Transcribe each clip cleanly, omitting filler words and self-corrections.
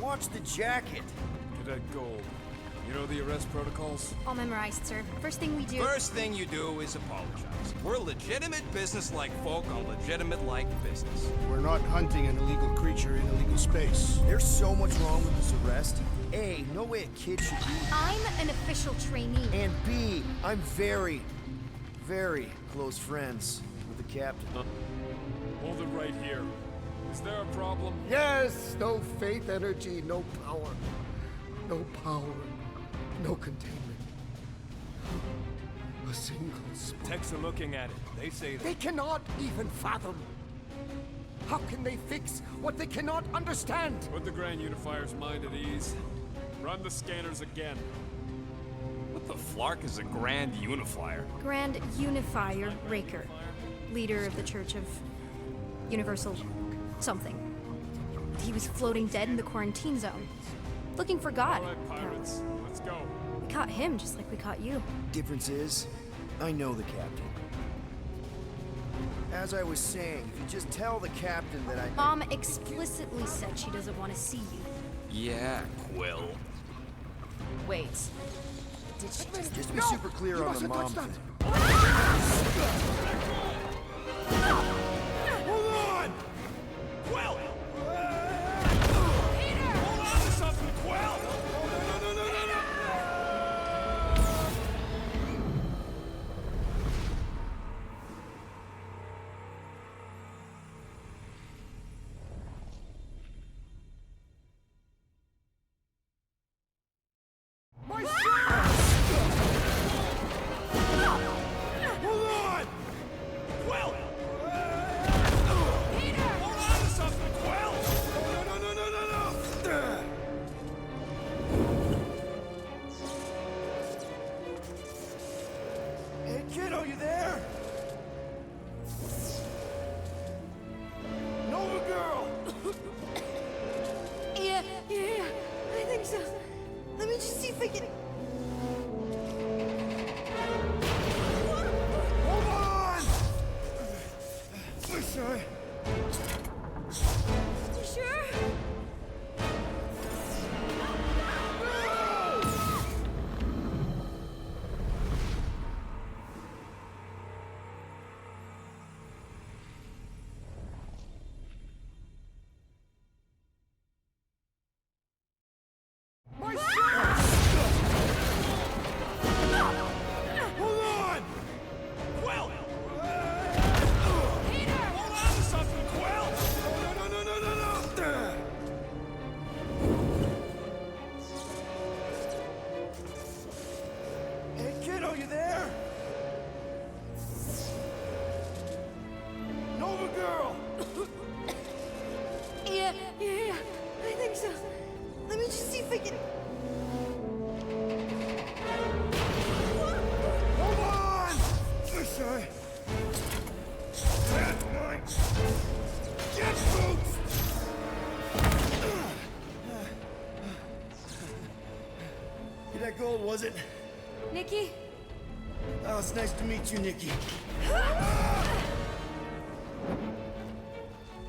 watch the jacket. Cadet Gold, you know the arrest protocols? All memorized, sir. First thing we do... First thing you do is apologize. We're legitimate business-like folk on legitimate-like business. We're not hunting an illegal creature in illegal space. There's so much wrong with this arrest. A, no way a kid should be... I'm an official trainee. And B, I'm very, very close friends with the captain. Hold it right here. Is there a problem? Yes, no faith energy, no power. No power, no containment. A single spark. Techs are looking at it. They say that. They cannot even fathom. How can they fix what they cannot understand? Put the Grand Unifier's mind at ease. Run the scanners again. What the flark is a Grand Unifier? Grand Unifier Raker. Leader of the Church of Universal something. He was floating dead in the quarantine zone. Looking for God. All right, pirates. Let's go. We caught him just like we caught you. Difference is, I know the captain. As I was saying, if you just tell the captain that I... Mom explicitly said she doesn't want to see you. Yeah, Quill. Wait. Did she just... Just to be super clear on the mom thing. Hold on! Quill! Peter! Hold on to something, Quill! No! My shirt! Hold on! Quill! Peter! Hold on to something, Quill! No! Hey, kiddo, you there? Nova girl! Yeah, I think so. Let me just see if I can... Hold on! Wish I... You sure? My shirt! Hold on! Quill! Peter! Hold on to something, Quill! No! Hey, kiddo, you there? Nova girl! Yeah, I think so. Let me just see if I can... Hold on! Wish I... That's mine! Get boots! Cadet Gold, was it? Nikki? Oh, it's nice to meet you, Nikki.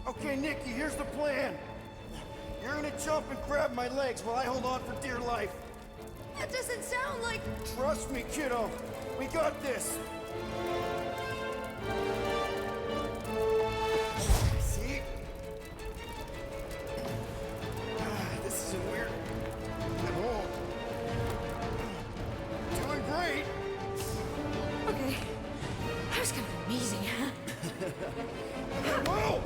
Okay, Nikki, here's the plan. You're gonna jump and grab my legs while I hold on for dear life. That doesn't sound like... Trust me, kiddo. We got this. See? This isn't weird. At all. Doing great. Okay. That was kind of amazing, huh? Whoa!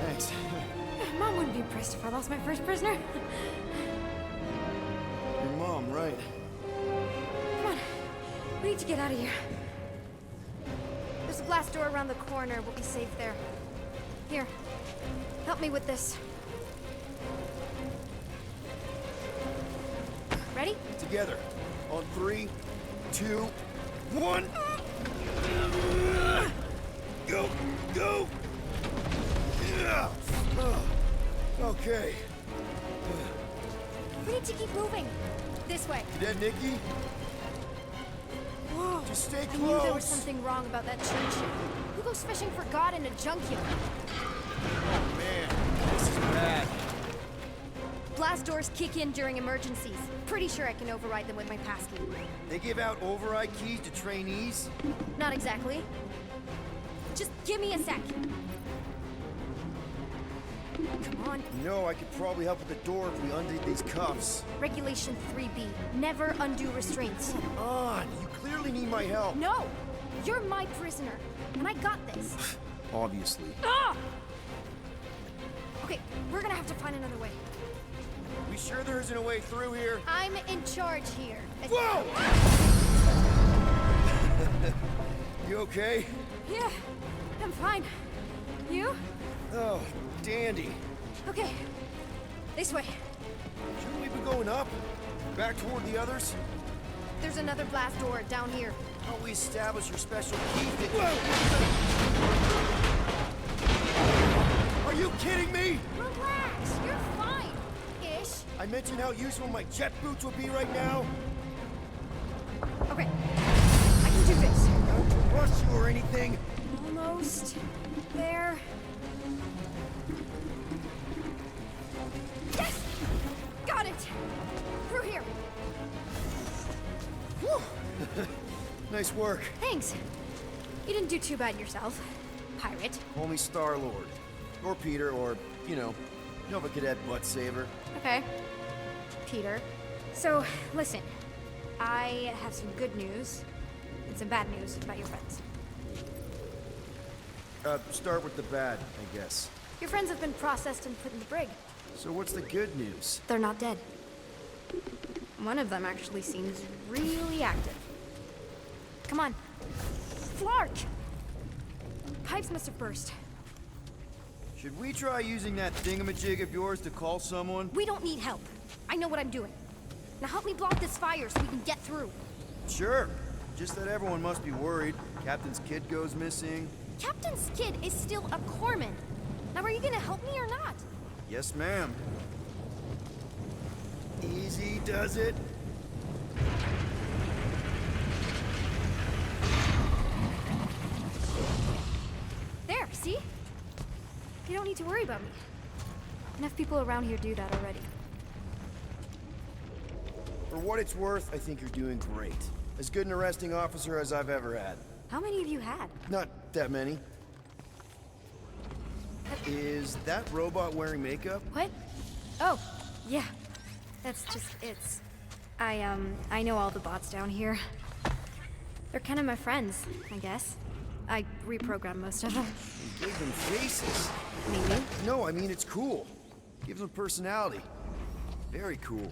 Thanks. Mom wouldn't be impressed if I lost my first prisoner. Your mom, right? Come on. We need to get out of here. There's a glass door around the corner. We'll be safe there. Here. Help me with this. Ready? Together. On 3, 2, 1. Go! Go! Yeah. Okay. We need to keep moving. This way. Cadet Nikki? Whoa. Just stay I knew there was close. something wrong about that church. Who goes fishing for God in a junkyard? Oh man, this is bad. Blast doors kick in during emergencies. Pretty sure I can override them with my passkey. They give out override keys to trainees? Not exactly. Just give me a sec. Come on. You know, I could probably help with the door if we undid these cuffs. Regulation 3B. Never undo restraints. Come on, you clearly need my help. No! You're my prisoner, and I got this. Obviously. Ah! Okay, we're gonna have to find another way. We sure there isn't a way through here? I'm in charge here. Whoa! You okay? Yeah, I'm fine. You? Oh, dandy. Okay. This way. Shouldn't we be going up? Back toward the others? There's another blast door down here. How we establish your special key fit? Are you kidding me? Relax, you're fine-ish. I mentioned how useful my jet boots would be right now. Okay, I can do this. I don't rush you or anything. Almost there. Yes! Got it! Through here. Whew. Nice work. Thanks. You didn't do too bad yourself, pirate. Only Star-Lord. Or Peter, or, you know, Nova Cadet Butt Saver. Okay. Peter. So, listen. I have some good news and some bad news about your friends. Start with the bad, I guess. Your friends have been processed and put in the brig. So what's the good news? They're not dead. One of them actually seems really active. Come on. Flark! Pipes must have burst. Should we try using that thingamajig of yours to call someone? We don't need help. I know what I'm doing. Now help me block this fire so we can get through. Sure. Just that everyone must be worried. Captain's kid goes missing. Captain's kid is still a corpsman. Now are you gonna help me or not? Yes, ma'am. Easy does it. There, see? You don't need to worry about me. Enough people around here do that already. For what it's worth, I think you're doing great. As good an arresting officer as I've ever had. How many have you had? Not that many. Is that robot wearing makeup? What? Oh, yeah. That's just, I know all the bots down here. They're kind of my friends, I guess. I reprogrammed most of them. You gave them faces. Maybe. No, I mean, it's cool. Gives them personality. Very cool.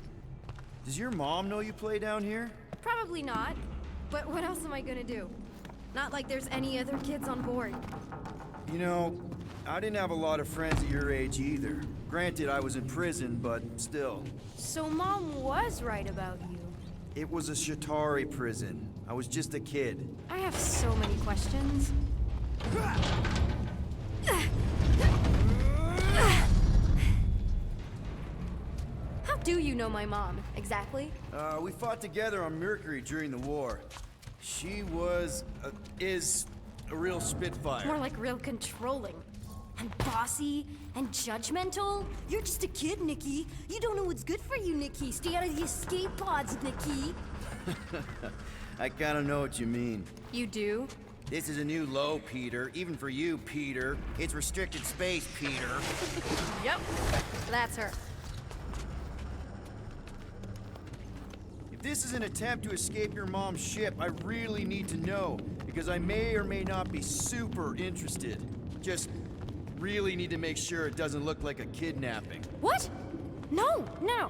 Does your mom know you play down here? Probably not. But what else am I gonna do? Not like there's any other kids on board. You know, I didn't have a lot of friends at your age either. Granted, I was in prison, but still. So Mom was right about you. It was a Shatari prison. I was just a kid. I have so many questions. How do you know my mom, exactly? We fought together on Mercury during the war. She was, is a real spitfire. More like real controlling. And bossy and judgmental. You're just a kid, Nikki. You don't know what's good for you, Nikki. Stay out of the escape pods, Nikki. I kinda know what you mean. You do? This is a new low, Peter. Even for you, Peter. It's restricted space, Peter. Yep. That's her. If this is an attempt to escape your mom's ship, I really need to know, because I may or may not be super interested. Just really need to make sure it doesn't look like a kidnapping. What? No, no.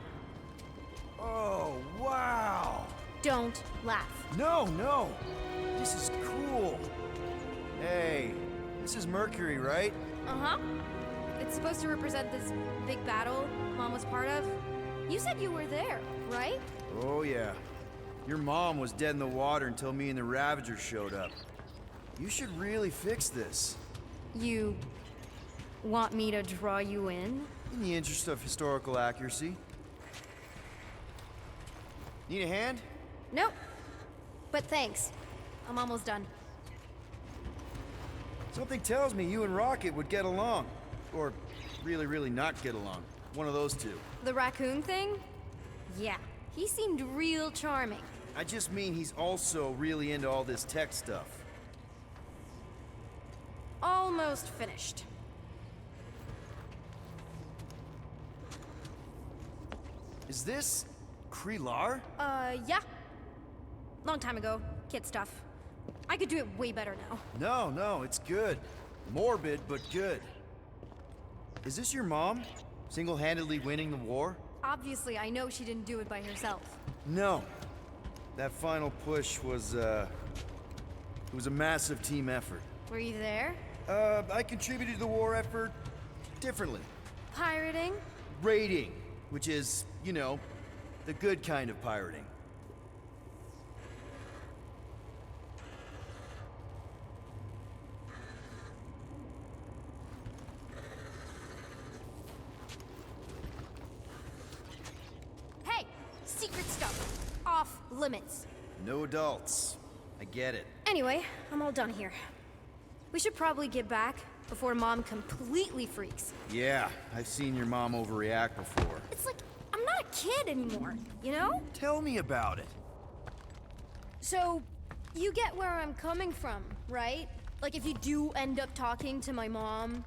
Oh, wow! Don't laugh. No, no! This is cool. Hey, this is Mercury, right? Uh-huh. It's supposed to represent this big battle Mom was part of. You said you were there, right? Oh, yeah. Your mom was dead in the water until me and the Ravagers showed up. You should really fix this. You want me to draw you in? In the interest of historical accuracy. Need a hand? Nope. But thanks. I'm almost done. Something tells me you and Rocket would get along. Or really, really not get along. One of those two. The raccoon thing? Yeah, he seemed real charming. I just mean he's also really into all this tech stuff. Almost finished. Is this Krelar? Yeah. Long time ago. Kid stuff. I could do it way better now. No, it's good. Morbid, but good. Is this your mom? Single-handedly winning the war? Obviously, I know she didn't do it by herself. No. That final push was, it was a massive team effort. Were you there? I contributed to the war effort differently. Pirating? Raiding, which is, you know, the good kind of pirating. Hey! Secret stuff. Off limits. No adults. I get it. Anyway, I'm all done here. We should probably get back before Mom completely freaks. Yeah, I've seen your mom overreact before. It's like, I'm not a kid anymore, you know? Tell me about it. So, you get where I'm coming from, right? Like, if you do end up talking to my mom,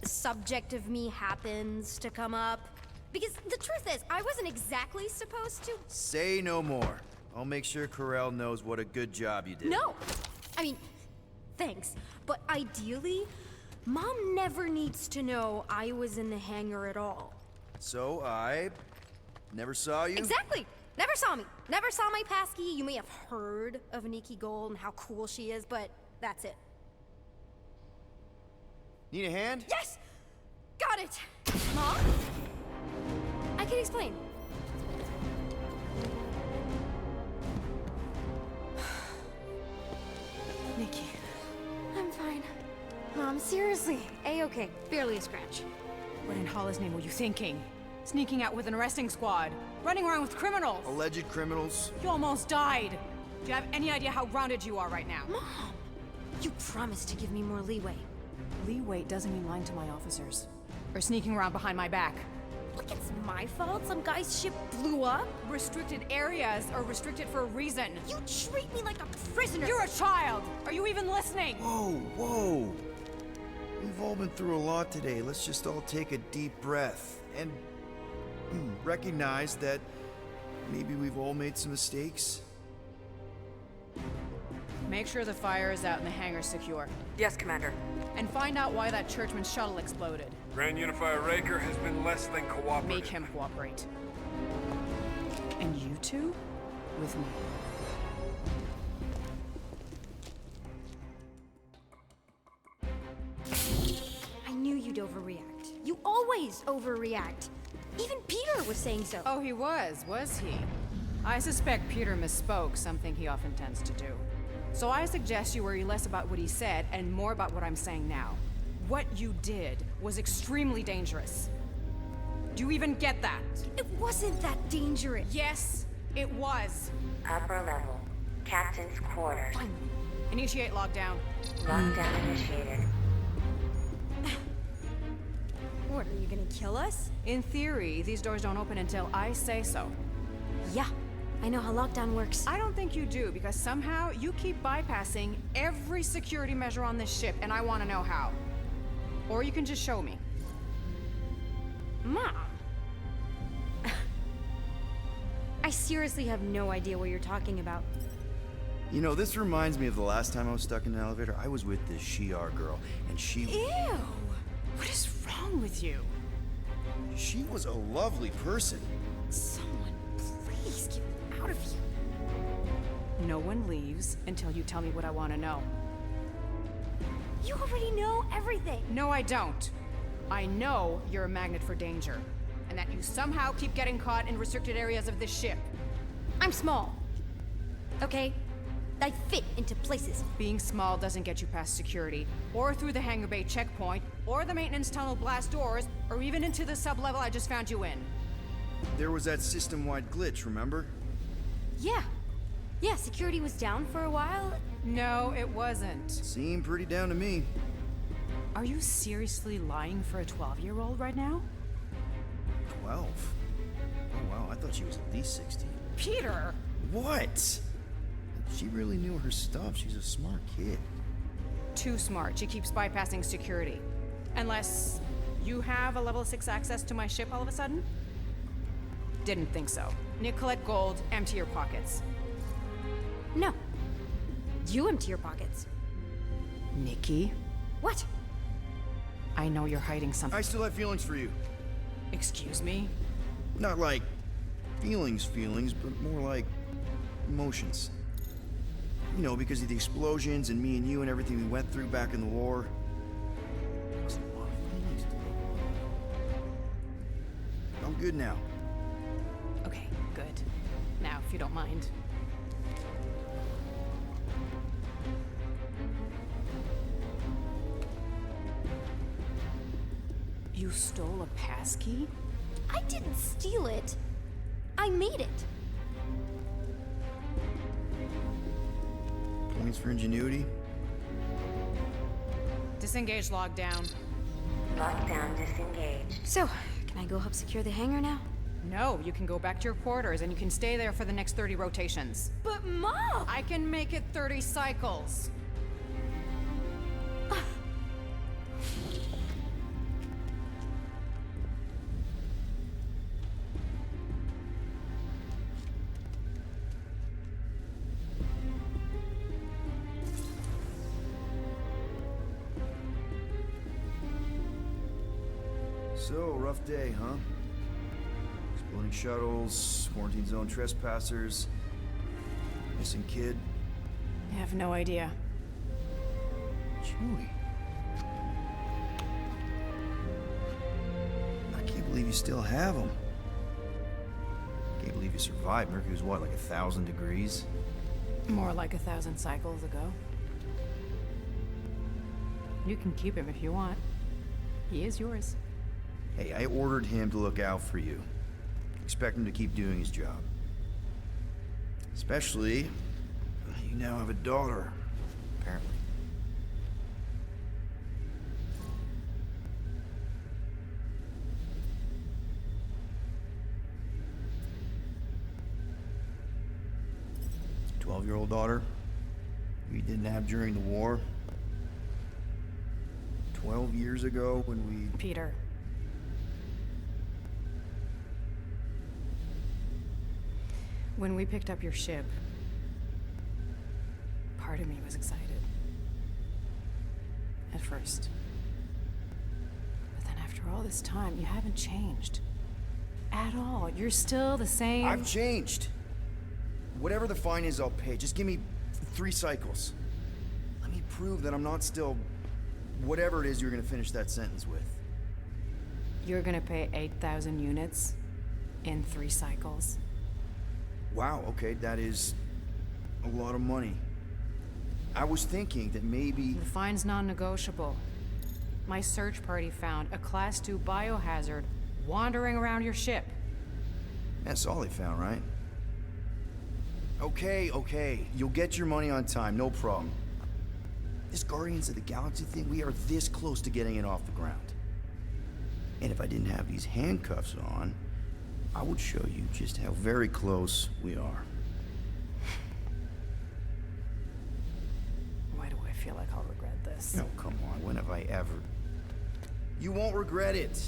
the subject of me happens to come up. Because the truth is, I wasn't exactly supposed to. Say no more. I'll make sure Corel knows what a good job you did. No! I mean, thanks. But ideally, Mom never needs to know I was in the hangar at all. So I never saw you? Exactly! Never saw me. Never saw my passkey. You may have heard of Nikki Gold and how cool she is, but that's it. Need a hand? Yes! Got it! Mom? I can explain. Nikki. I'm fine. Mom, seriously. A-okay. Barely a scratch. What in Hala's name were you thinking? Sneaking out with an arresting squad? Running around with criminals? Alleged criminals? You almost died! Do you have any idea how grounded you are right now? Mom! You promised to give me more leeway. Leeway doesn't mean lying to my officers. Or sneaking around behind my back. Look, it's my fault some guy's ship blew up. Restricted areas are restricted for a reason. You treat me like a prisoner. You're a child! Are you even listening? Whoa. We've all been through a lot today. Let's just all take a deep breath and recognize that maybe we've all made some mistakes. Make sure the fire is out and the hangar's secure. Yes, Commander. And find out why that churchman's shuttle exploded. Grand Unifier Raker has been less than cooperative. Make him cooperate. And you two? With me. I knew you'd overreact. You always overreact. Even Peter was saying so. Oh, he was he? I suspect Peter misspoke, something he often tends to do. So I suggest you worry less about what he said and more about what I'm saying now. What you did was extremely dangerous. Do you even get that? It wasn't that dangerous. Yes, it was. Upper level. Captain's quarters. Initiate lockdown. Lockdown initiated. What, are you gonna kill us? In theory, these doors don't open until I say so. Yeah, I know how lockdown works. I don't think you do, because somehow you keep bypassing every security measure on this ship, and I want to know how. Or you can just show me. Mom! I seriously have no idea what you're talking about. You know, this reminds me of the last time I was stuck in an elevator. I was with this Shi'ar girl, and Ew! What is wrong with you? she was a lovely person. Someone, please get me out of here. No one leaves until you tell me what I want to know. You already know everything. No, I don't. I know you're a magnet for danger, and that you somehow keep getting caught in restricted areas of this ship. I'm small. Okay? I fit into places. Being small doesn't get you past security, or through the hangar bay checkpoint, or the maintenance tunnel blast doors, or even into the sublevel I just found you in. There was that system-wide glitch, remember? Yeah. Yeah, security was down for a while. No, it wasn't. Seemed pretty down to me. Are you seriously lying for a 12-year-old right now? 12? Oh, wow, I thought she was at least 16. Peter! What? She really knew her stuff. She's a smart kid. Too smart. She keeps bypassing security. Unless you have a level 6 access to my ship all of a sudden? Didn't think so. Nicolette Gold, empty your pockets. No. You empty your pockets. Nikki, What? I know you're hiding something. I still have feelings for you. Excuse me? Not like feelings, but more like emotions. You know, because of the explosions and me and you and everything we went through back in the war. There's a lot of feelings to go. I'm good now. Okay, good. Now, if you don't mind. You stole a passkey? I didn't steal it. I made it. Points for ingenuity. Disengage lockdown. Lockdown disengaged. So, can I go help secure the hangar now? No, you can go back to your quarters and you can stay there for the next 30 rotations. But Mom! I can make it 30 cycles. So, rough day, huh? Exploding shuttles, quarantine zone trespassers, missing kid. I have no idea. Chewie. I can't believe you still have him. Can't believe you survived. Mercury was what, like 1,000 degrees? More like 1,000 cycles ago. You can keep him if you want. He is yours. Hey, I ordered him to look out for you. Expect him to keep doing his job. Especially, you now have a daughter, apparently. A 12-year-old daughter we didn't have during the war. 12 years ago when we... Peter. When we picked up your ship, part of me was excited. At first. But then after all this time, you haven't changed. At all. You're still the same. I've changed. Whatever the fine is, I'll pay. Just give me 3 cycles. Let me prove that I'm not still whatever it is you're gonna finish that sentence with. You're gonna pay 8,000 units in 3 cycles. Wow, okay, that is a lot of money. I was thinking that maybe... The fine's non-negotiable. My search party found a Class 2 biohazard wandering around your ship. That's all they found, right? Okay, you'll get your money on time, no problem. This Guardians of the Galaxy thing, we are this close to getting it off the ground. And if I didn't have these handcuffs on, I would show you just how very close we are. Why do I feel like I'll regret this? No, come on, when have I ever... You won't regret it.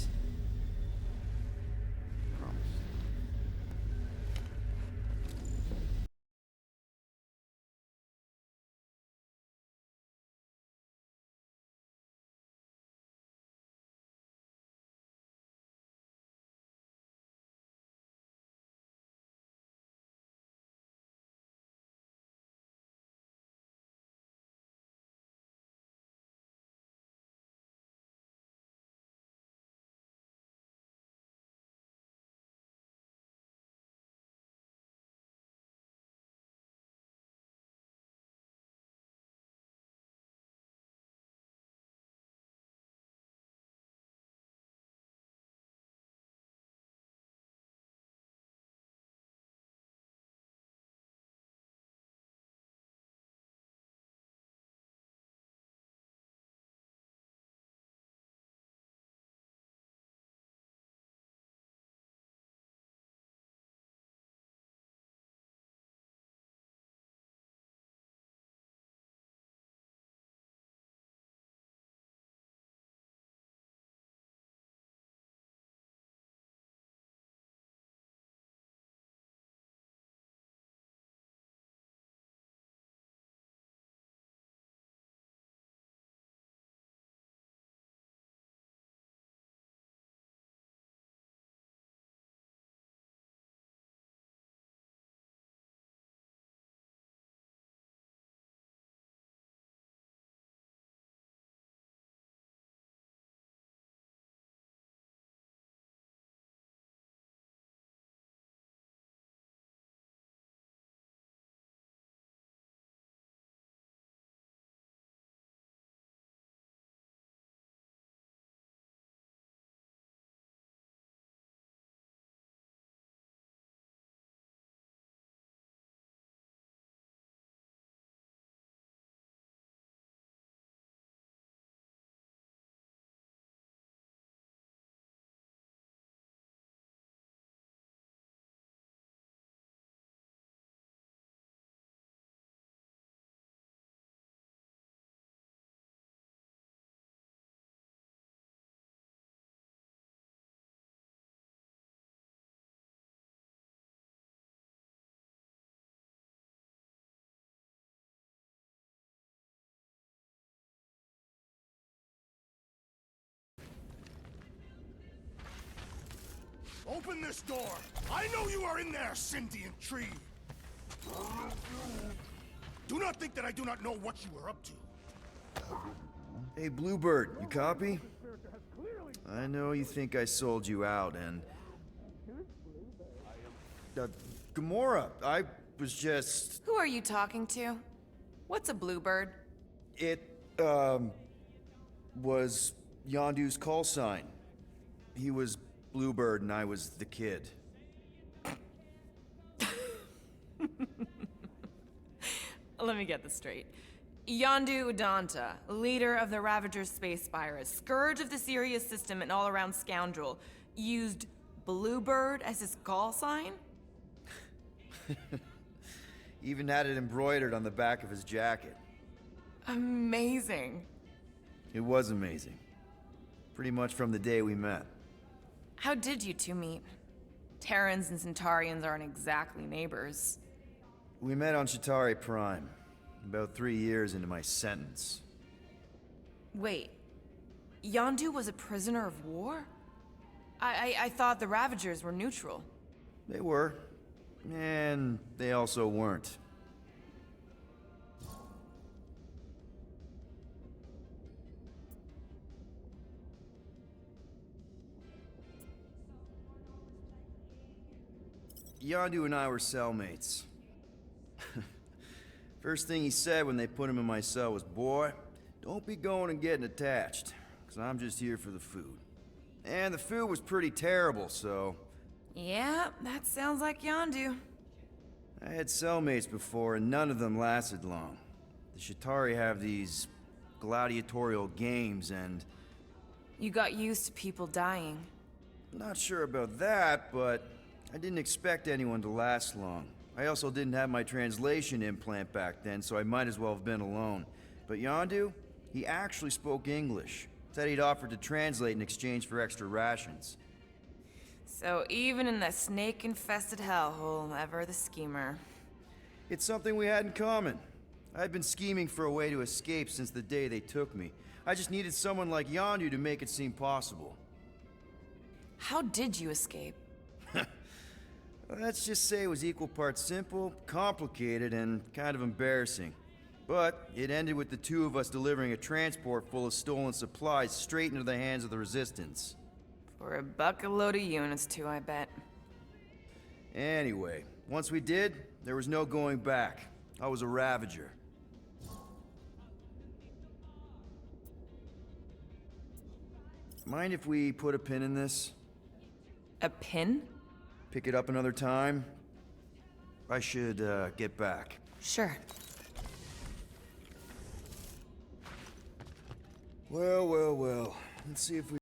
Open this door! I know you are in there, sentient tree! Do not think that I do not know what you are up to. Hey, Bluebird, you copy? I know you think I sold you out, and... Gamora, I was just... Who are you talking to? What's a bluebird? It, was Yondu's call sign. He was Bluebird and I was the kid. Let me get this straight. Yondu Udonta, leader of the Ravagers space virus, scourge of the Sirius system and all-around scoundrel, used Bluebird as his call sign? Even had it embroidered on the back of his jacket. Amazing. It was amazing. Pretty much from the day we met. How did you two meet? Terrans and Centaurians aren't exactly neighbors. We met on Chitauri Prime, about 3 years into my sentence. Wait, Yondu was a prisoner of war? I thought the Ravagers were neutral. They were. And they also weren't. Yondu and I were cellmates. First thing he said when they put him in my cell was, "Boy, don't be going and getting attached, because I'm just here for the food." And the food was pretty terrible, so... Yeah, that sounds like Yondu. I had cellmates before, and none of them lasted long. The Chitauri have these gladiatorial games, and... You got used to people dying. Not sure about that, but I didn't expect anyone to last long. I also didn't have my translation implant back then, so I might as well have been alone. But Yondu, he actually spoke English. Said he'd offered to translate in exchange for extra rations. So even in that snake-infested hellhole, ever the schemer. It's something we had in common. I'd been scheming for a way to escape since the day they took me. I just needed someone like Yondu to make it seem possible. How did you escape? Let's just say it was equal parts simple, complicated, and kind of embarrassing. But it ended with the two of us delivering a transport full of stolen supplies straight into the hands of the Resistance. For a bucket load of units, too, I bet. Anyway, once we did, there was no going back. I was a Ravager. Mind if we put a pin in this? A pin? Pick it up another time? I should, get back. Sure. Well. Let's see if we...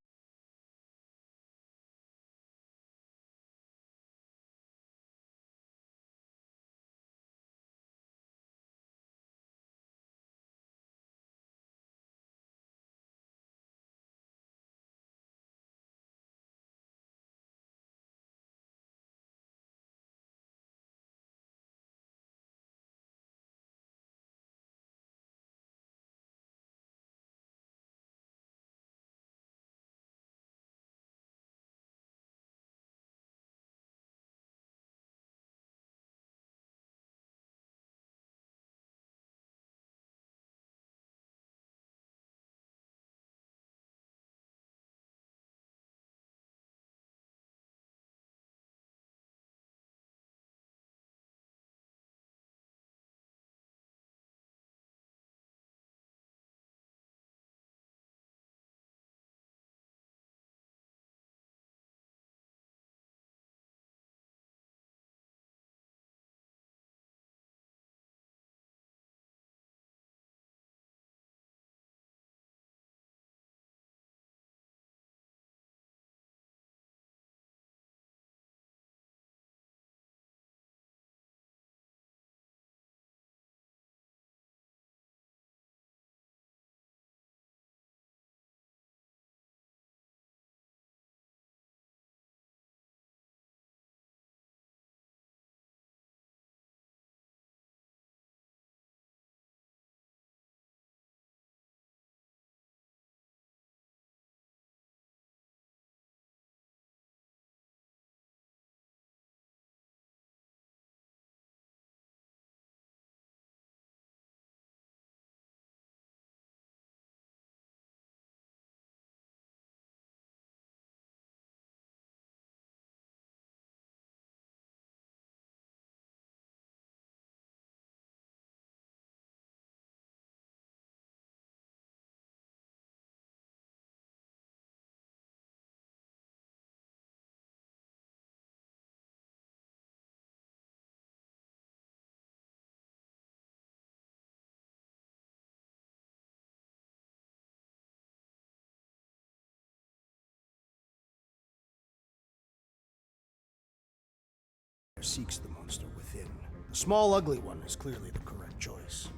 seeks the monster within. The small, ugly one is clearly the correct choice.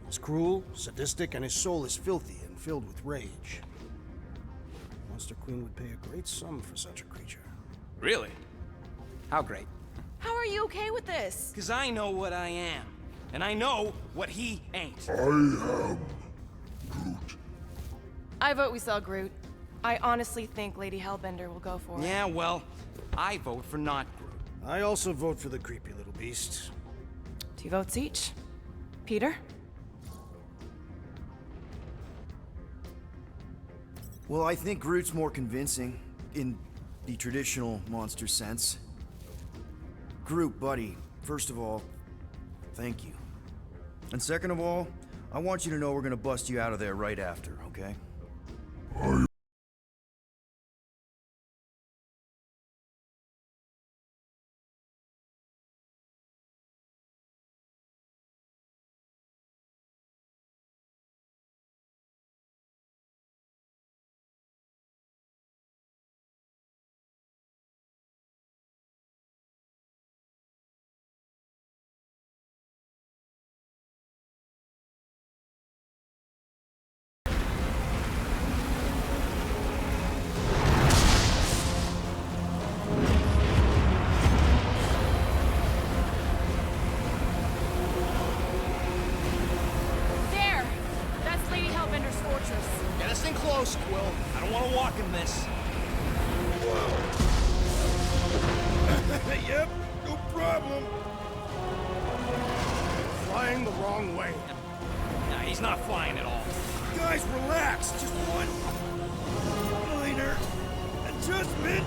He's cruel, sadistic, and his soul is filthy and filled with rage. Monster Queen would pay a great sum for such a creature. Really? How great? How are you okay with this? Because I know what I am. And I know what he ain't. I vote we sell Groot. I honestly think Lady Hellbender will go for it. Yeah, well, I vote for not Groot. I also vote for the creepy little beast. 2 votes each. Peter? Well, I think Groot's more convincing, in the traditional monster sense. Groot, buddy, first of all, thank you. And second of all, I want you to know we're gonna bust you out of there right after, okay? There! That's Lady Hellbender's fortress. Get us in close, Quill. I don't want to walk in this. Yep, no problem. Flying the wrong way. Nah, he's not flying at all. Guys, relax. Just one minor adjustment.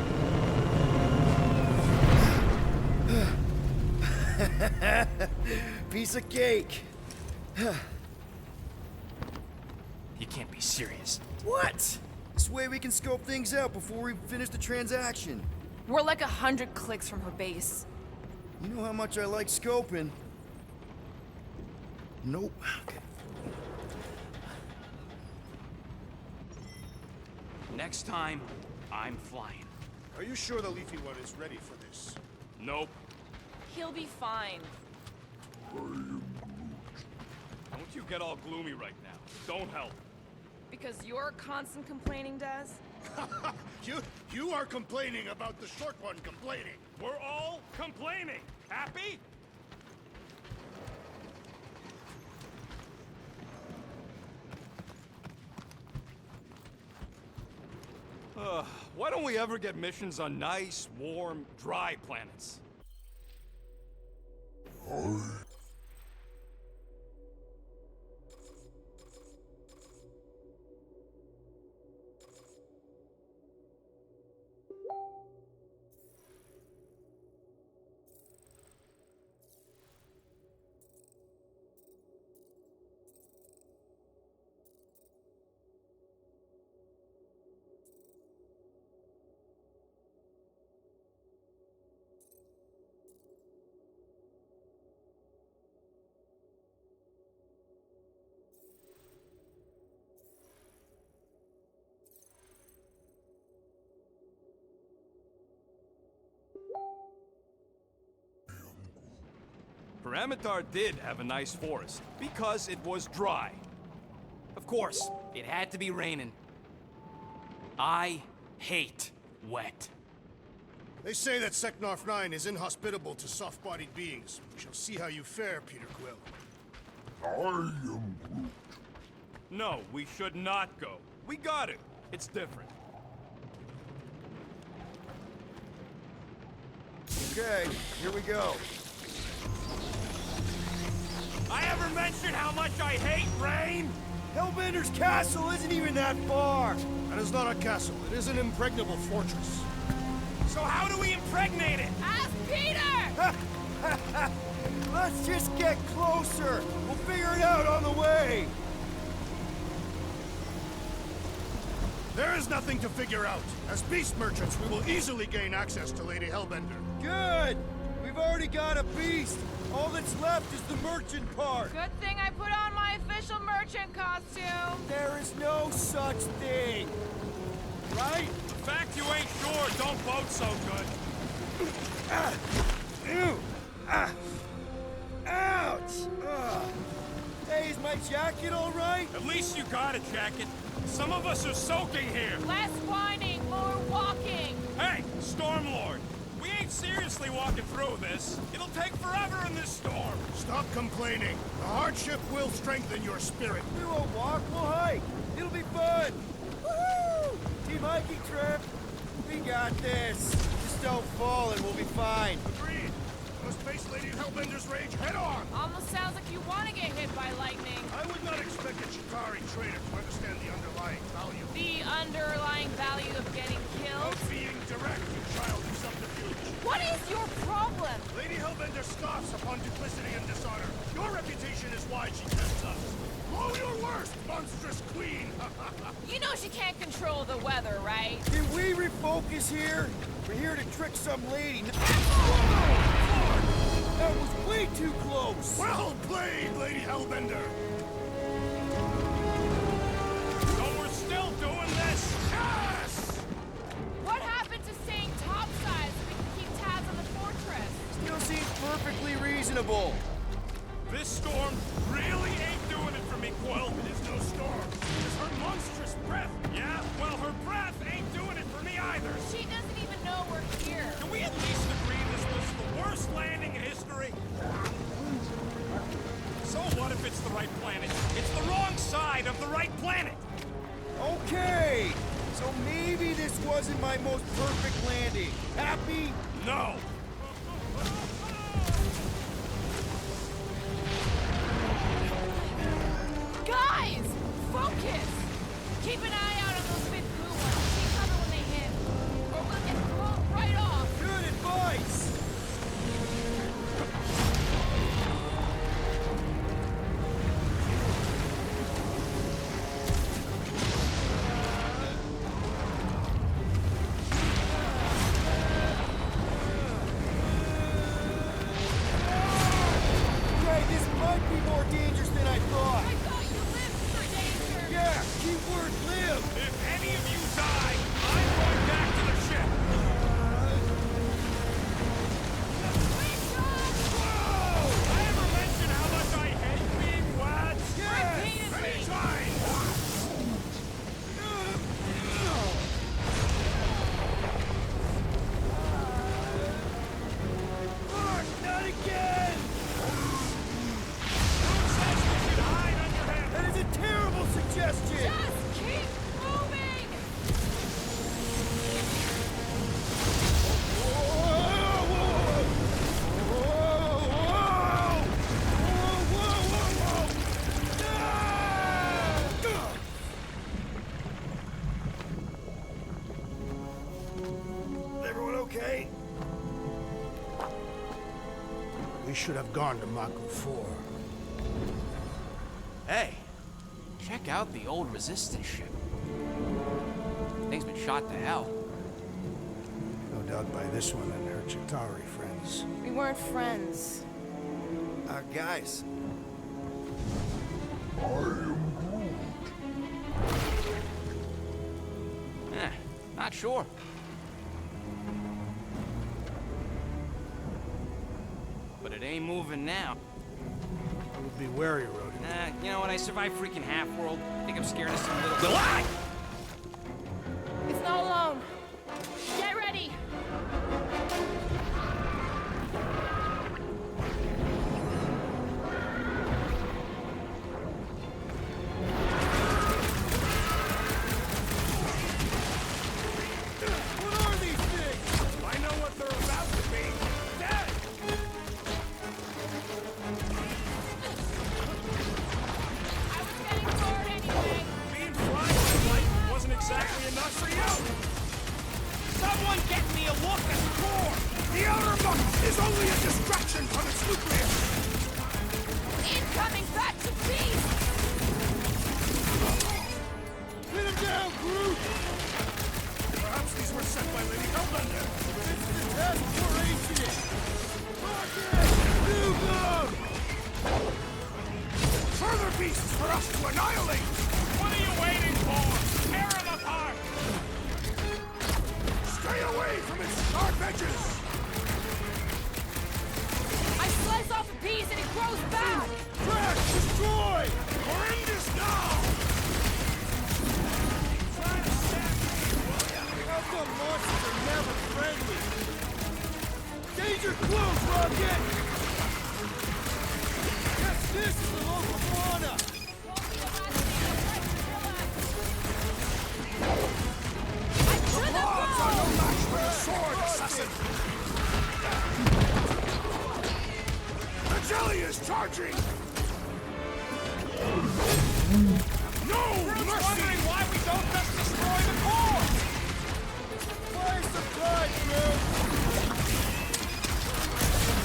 Piece of cake. You can't be serious. What? This way we can scope things out before we finish the transaction. We're like 100 clicks from her base. You know how much I like scoping. Nope. Okay. Next time, I'm flying. Are you sure the Leafy One is ready for this? Nope. He'll be fine. Don't you get all gloomy right now. Don't help. Because your constant complaining does? You are complaining about the short one complaining. We're all complaining. Happy? Why don't we ever get missions on nice, warm, dry planets? Paramitar did have a nice forest, because it was dry. Of course, it had to be raining. I hate wet. They say that Seknarf 9 is inhospitable to soft-bodied beings. We shall see how you fare, Peter Quill. No, we should not go. We got it. It's different. Okay, here we go. I ever mentioned how much I hate rain? Hellbender's castle isn't even that far. That is not a castle. It is an impregnable fortress. So how do we impregnate it? Ask Peter! Let's just get closer. We'll figure it out on the way. There is nothing to figure out. As beast merchants, we will easily gain access to Lady Hellbender. Good. We've already got a beast. All that's left is the merchant part. Good thing I put on my official merchant costume. There is no such thing. Right? The fact you ain't sure don't vote so good. Ew! Ah! Ouch! Ugh. Hey, is my jacket all right? At least you got a jacket. Some of us are soaking here. Less whining, more walking. Hey, Stormlord. We ain't seriously walking through this. It'll take forever in this storm. Stop complaining. The hardship will strengthen your spirit. We won't walk, we'll hike. It'll be fun. Woohoo! Team hiking trip. We got this. Just don't fall and we'll be fine. Agreed. Must face Lady Hellbender's rage head on. Almost sounds like you want to get hit by lightning. I would not expect a Chitauri trader to understand the underlying value. The underlying value of getting killed? Of being direct and childish subterfuge. What is your problem? Lady Hellbender scoffs upon duplicity and dishonor. Your reputation is why she tests us. Blow your worst, monstrous queen! You know she can't control the weather, right? Can we refocus here? We're here to trick some lady. That was way too close! Well played, Lady Hellbender! So we're still doing this? Yes! What happened to staying topside so we can keep tabs on the fortress? Still seems perfectly reasonable. This storm really ain't doing it for me, Quill. It is no storm. It is her monstrous breath. Yeah? Well, her breath ain't doing it for me either. She doesn't even know we're here. Can we at least agree this was the worst landing in history? So what if it's the right planet? It's the wrong side of the right planet! Okay! So maybe this wasn't my most perfect landing. Happy? No! Guys! Focus! Keep an eye out on those big blue ones. Take cover when they hit. Or we'll get blown right off. Good advice! Okay, this might be more dangerous than I thought. I thought you lived for danger. Yeah, keyword live! If any of you die, I'm going back to the ship! Whoa! I ever mention how much I hate being wet? Repeatedly. Anytime! Fuck, not again! That is a terrible suggestion! Just keep moving! Everyone okay? We should have gone to Mako 4. Hey, check out the old Resistance ship. Thing's been shot to hell. No doubt by this one and her Chitauri friends. We weren't friends. Guys. Not sure. But it ain't moving now. I would be wary, Rodin. Nah, you know what? I survived freaking Half-World. Think I'm scared of some little... Ah! It's not alone. Get ready! What are these things? I know what they're about to be. Dead! I was getting bored anyway. Being flying with light wasn't exactly enough for you! Someone get me a look at the core! The outer muck is only a distraction from its nucleus! Incoming back to beast! Pin him down, Groot! Perhaps these were sent by Lady Hellbender. This is the task for ancient! Rocket! Move them! Further beasts for us to annihilate! What are you waiting for? Tear them apart! Stay away from its sharp edges! your clothes, Rocket! Yes, this is the local fauna! Odds are no match for your sword, assassin! The jelly is charging! No mercy! Wondering why we don't just destroy the core! Play some time, bro!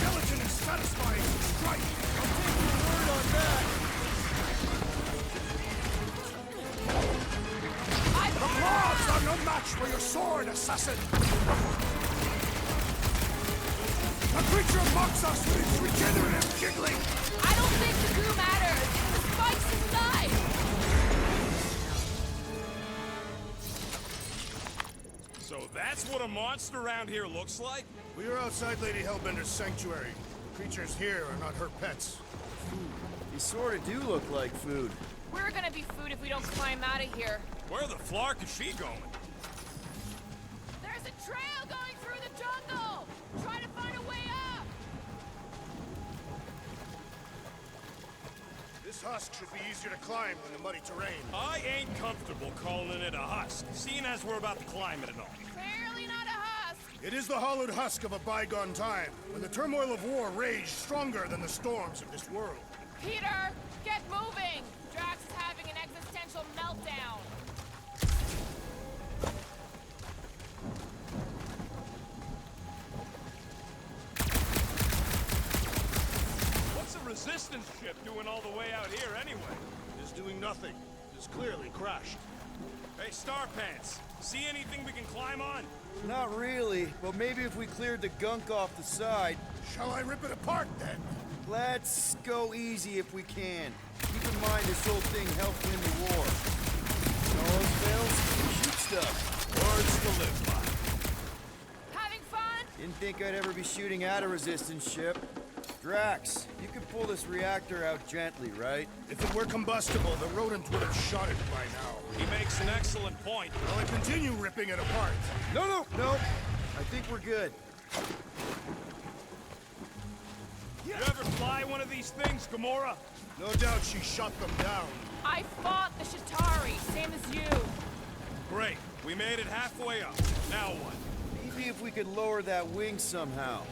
Gelatin is satisfying to strike! I'll take your word on that! The claws are no match for your sword, assassin! The creature mocks us with its regenerative jiggling! I don't think the goo matters. It's the spikes inside. So that's what a monster around here looks like? We are outside Lady Hellbender's sanctuary. Creatures here are not her pets. You sort of do look like food. We're gonna be food if we don't climb out of here. Where the flark is she going? There's a trail going through the jungle. Try to find a way up. This husk should be easier to climb than the muddy terrain. I ain't comfortable calling it a husk, seeing as we're about to climb it and all. Clearly not a husk. It is the hollowed husk of a bygone time, when the turmoil of war raged stronger than the storms of this world. Peter, get moving. Drax is having an existential meltdown. What's a resistance ship doing all the way out here anyway? It is doing nothing. It is clearly crashed. Hey, Starpants, see anything we can climb on? Not really, but maybe if we cleared the gunk off the side. Shall I rip it apart, then? Let's go easy if we can. Keep in mind this whole thing helped win the war. When all else fails, shoot stuff. Words to live by. Having fun? Didn't think I'd ever be shooting at a resistance ship. Drax, you can pull this reactor out gently, right? If it were combustible, the rodent would have shot it by now. He makes an excellent point. Will I continue ripping it apart? No. I think we're good. You ever fly one of these things, Gamora? No doubt she shot them down. I fought the Shatari, same as you. Great. We made it halfway up. Now what? Maybe if we could lower that wing somehow.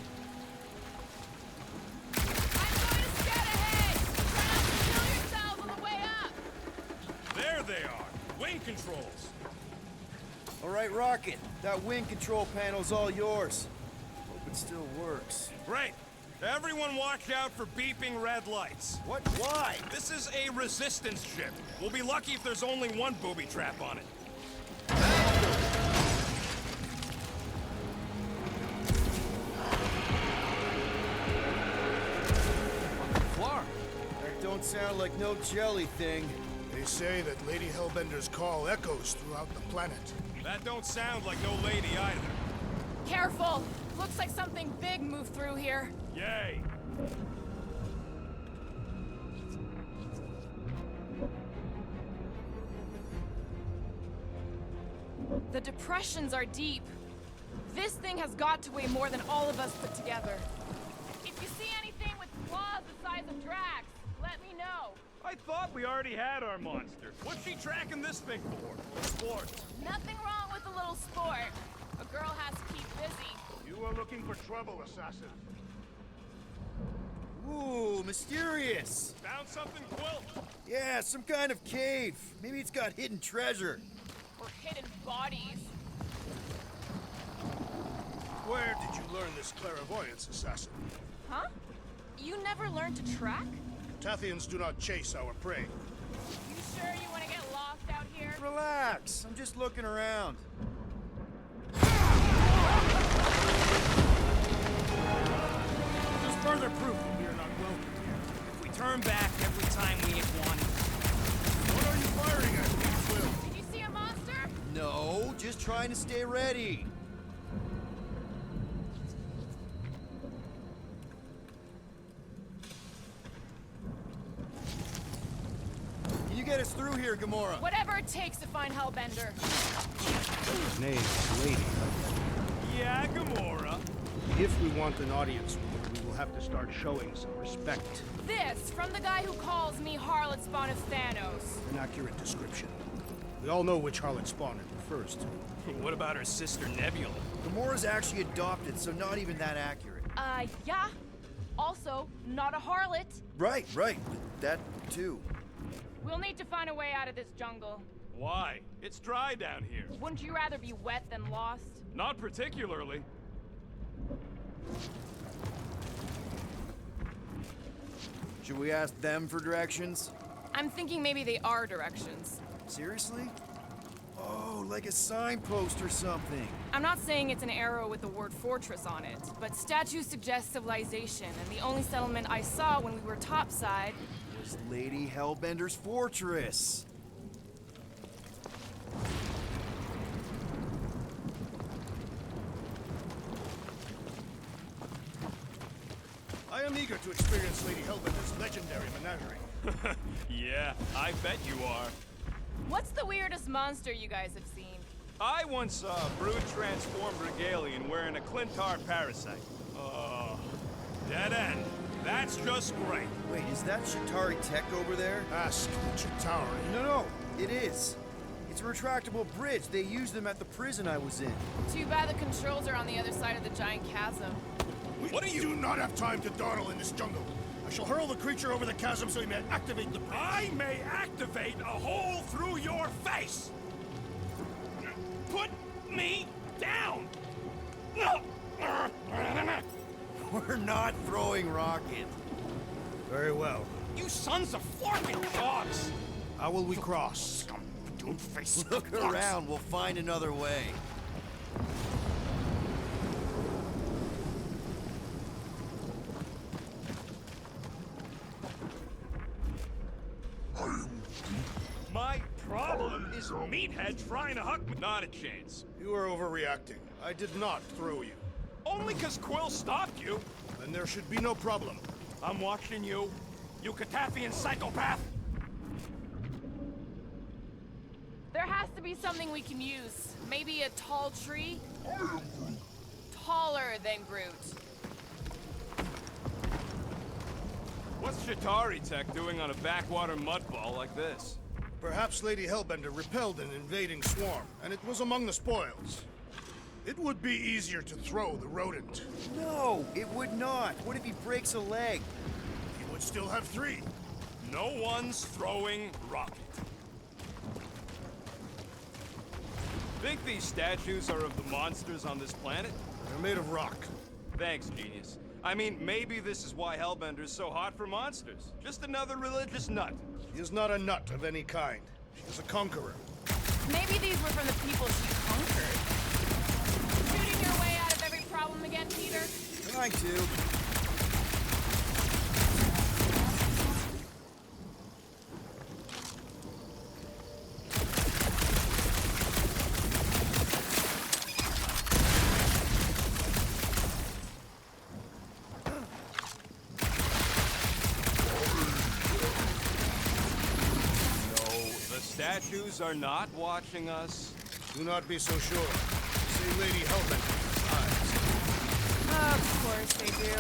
I'm going to scout ahead. Try not to kill yourselves on the way up. There they are. Wing controls. All right, Rocket. That wing control panel's all yours. Hope it still works. Great. Everyone watch out for beeping red lights. What? Why? This is a resistance ship. We'll be lucky if there's only one booby trap on it. Clark. That don't sound like no jelly thing. They say that Lady Hellbender's call echoes throughout the planet. That don't sound like no lady either. Careful. Looks like something big moved through here. Yay. The depressions are deep. This thing has got to weigh more than all of us put together. If you see anything with claws the size of Drax, let me know. I thought we already had our monster. What's she tracking this thing for? Sport. Nothing wrong with a little sport. A girl has to keep busy. You are looking for trouble, assassin. Ooh, mysterious. Found something, Quill? Yeah, some kind of cave. Maybe it's got hidden treasure. Or hidden bodies. Where did you learn this clairvoyance, assassin? Huh? You never learned to track? Tathians do not chase our prey. You sure you want to get lost out here? Relax. I'm just looking around. There's further proof that we are not welcome here. If we turn back every time we ain't wanted. What are you firing at, Quill? Did you see a monster? No, just trying to stay ready. Can you get us through here, Gamora? Whatever it takes to find Hellbender. His name is Lady. Yeah, Gamora. If we want an audience with her, we will have to start showing some respect. This from the guy who calls me Harlot Spawn of Thanos. An accurate description. We all know which harlot spawn it refers to. What about her sister Nebula? Gamora's actually adopted, so not even that accurate. Yeah. Also, not a harlot. Right. That too. We'll need to find a way out of this jungle. Why? It's dry down here. Wouldn't you rather be wet than lost? Not particularly. Should we ask them for directions? I'm thinking maybe they are directions. Seriously? Oh, like a signpost or something. I'm not saying it's an arrow with the word fortress on it, but statues suggest civilization, and the only settlement I saw when we were topside Was Lady Hellbender's fortress. I am eager to experience Lady Hellbender's legendary menagerie. Yeah, I bet you are. What's the weirdest monster you guys have seen? I once saw a brood transformed Regalian wearing a Clintar parasite. Dead end. That's just great. Wait, is that Shatari Tech over there? Ask Chitauri. No, it is. It's a retractable bridge. They used them at the prison I was in. Too bad the controls are on the other side of the giant chasm. What are you- do not have time to dawdle in this jungle. I shall hurl the creature over the chasm so he may activate the bridge. I may activate a hole through your face! Put me down! We're not throwing rocket. Very well. You sons of flarping dogs! How will we cross? Don't face Look around. We'll find another way. My problem is meatheads trying to huck me. Not a chance. You are overreacting. I did not throw you. Only 'cause Quill stopped you. Then there should be no problem. I'm watching you, you Cataphian psychopath! There has to be something we can use. Maybe a tall tree? Taller than Groot. What's Shatari Tech doing on a backwater mudball like this? Perhaps Lady Hellbender repelled an invading swarm, and it was among the spoils. It would be easier to throw the rodent. No, it would not. What if he breaks a leg? He would still have 3. No one's throwing rocket. Think these statues are of the monsters on this planet? They're made of rock. Thanks, genius. I mean, maybe this is why Hellbender's so hot for monsters. Just another religious nut. She is not a nut of any kind. She is a conqueror. Maybe these were from the people she conquered. Shooting your way out of every problem again, Peter? Trying to. Statues are not watching us. Do not be so sure. Say Lady Hellbender's eyes. Of course they do.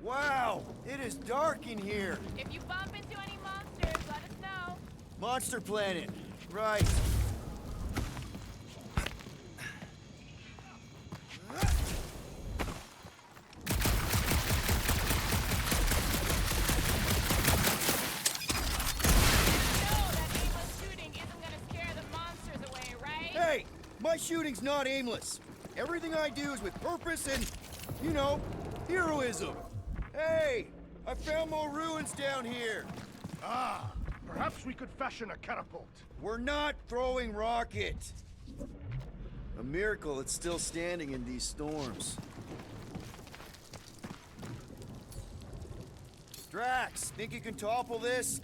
Wow, it is dark in here. If you bump into any monsters, let us know. Monster Planet. Right. Hey, my shooting's not aimless. Everything I do is with purpose and, you know, heroism. Hey, I found more ruins down here. Ah, perhaps we could fashion a catapult. We're not throwing rocket. A miracle it's still standing in these storms. Drax, think you can topple this?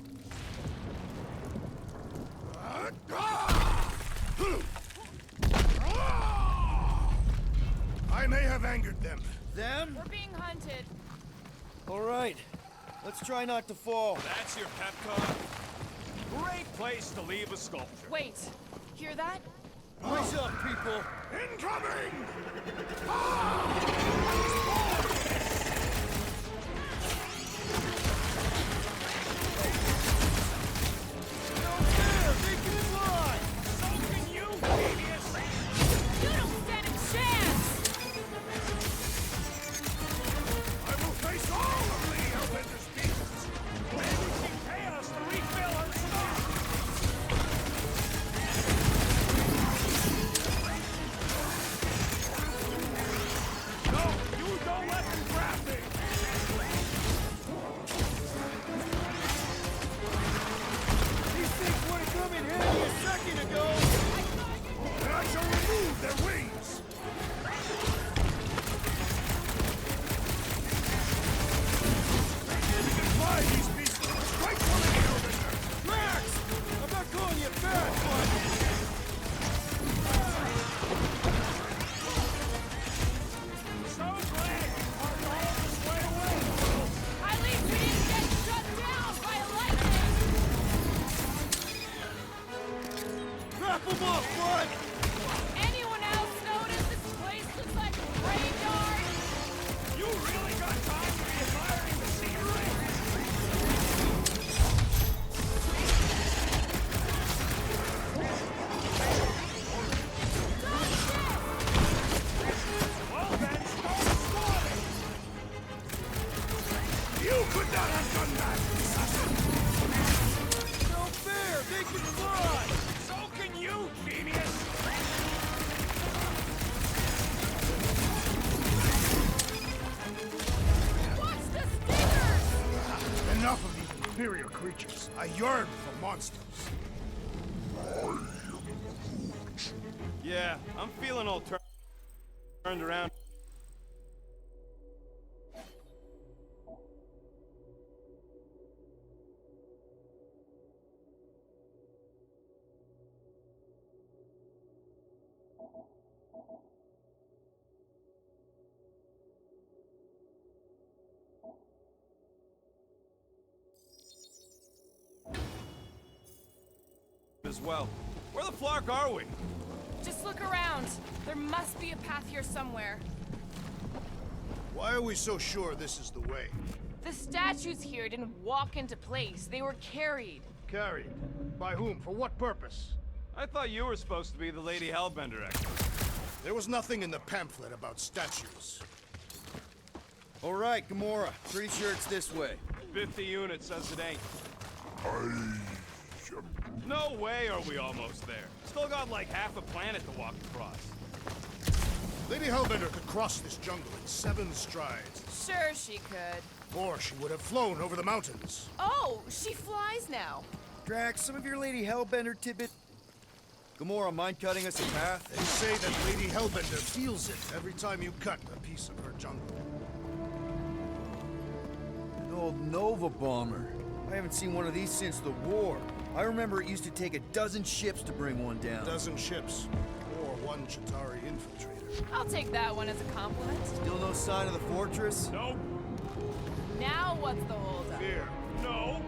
I may have angered them. Them? We're being hunted. All right, let's try not to fall. That's your pep talk? Great place to leave a sculpture. Wait. Hear that? Eyes up, people! Incoming! They can fly! So can you, genius! You don't stand a chance! I will face all of Lady Hellbender's beasts! Maybe she pay us to refill her stock! No, you don't let them grab me! These things would have come in handy a second ago! And I shall remove their wings! We can fly these beasts straight for Lady Hellbender! Max! I'm not calling you fat, but... So glad you parked all this way away! At least we didn't get shut down by lightning! Wrap them up, bud! Anyone else notice this place looks like a graveyard? You really got time to be admiring the scenery? Well then, start squatting! You could not have done that, assassin! No fair! They can fly! So can you, genius! Watch the stingers! Enough of these inferior creatures. I yearn for monsters. Yeah, I'm feeling all turned around. As well. Where the flark are we? Just look around. There must be a path here somewhere. Why are we so sure this is the way? The statues here didn't walk into place. They were carried. Carried. By whom? For what purpose? I thought you were supposed to be the Lady Hellbender expert. There was nothing in the pamphlet about statues. All right, Gamora. Pretty sure it's this way. 50 units says it ain't. No way are we almost there. Still got like half a planet to walk across. Lady Hellbender could cross this jungle in 7 strides. Sure she could. Or she would have flown over the mountains. Oh, she flies now. Drax, some of your Lady Hellbender tidbit. Gamora, mind cutting us a path? They say that Lady Hellbender feels it every time you cut a piece of her jungle. An old Nova bomber. I haven't seen one of these since the war. I remember it used to take a dozen ships to bring one down. A dozen ships. Or 1 Chitauri infiltrator. I'll take that one as a compliment. Still no sign of the fortress? Nope. Now what's the holdup? Fear. No.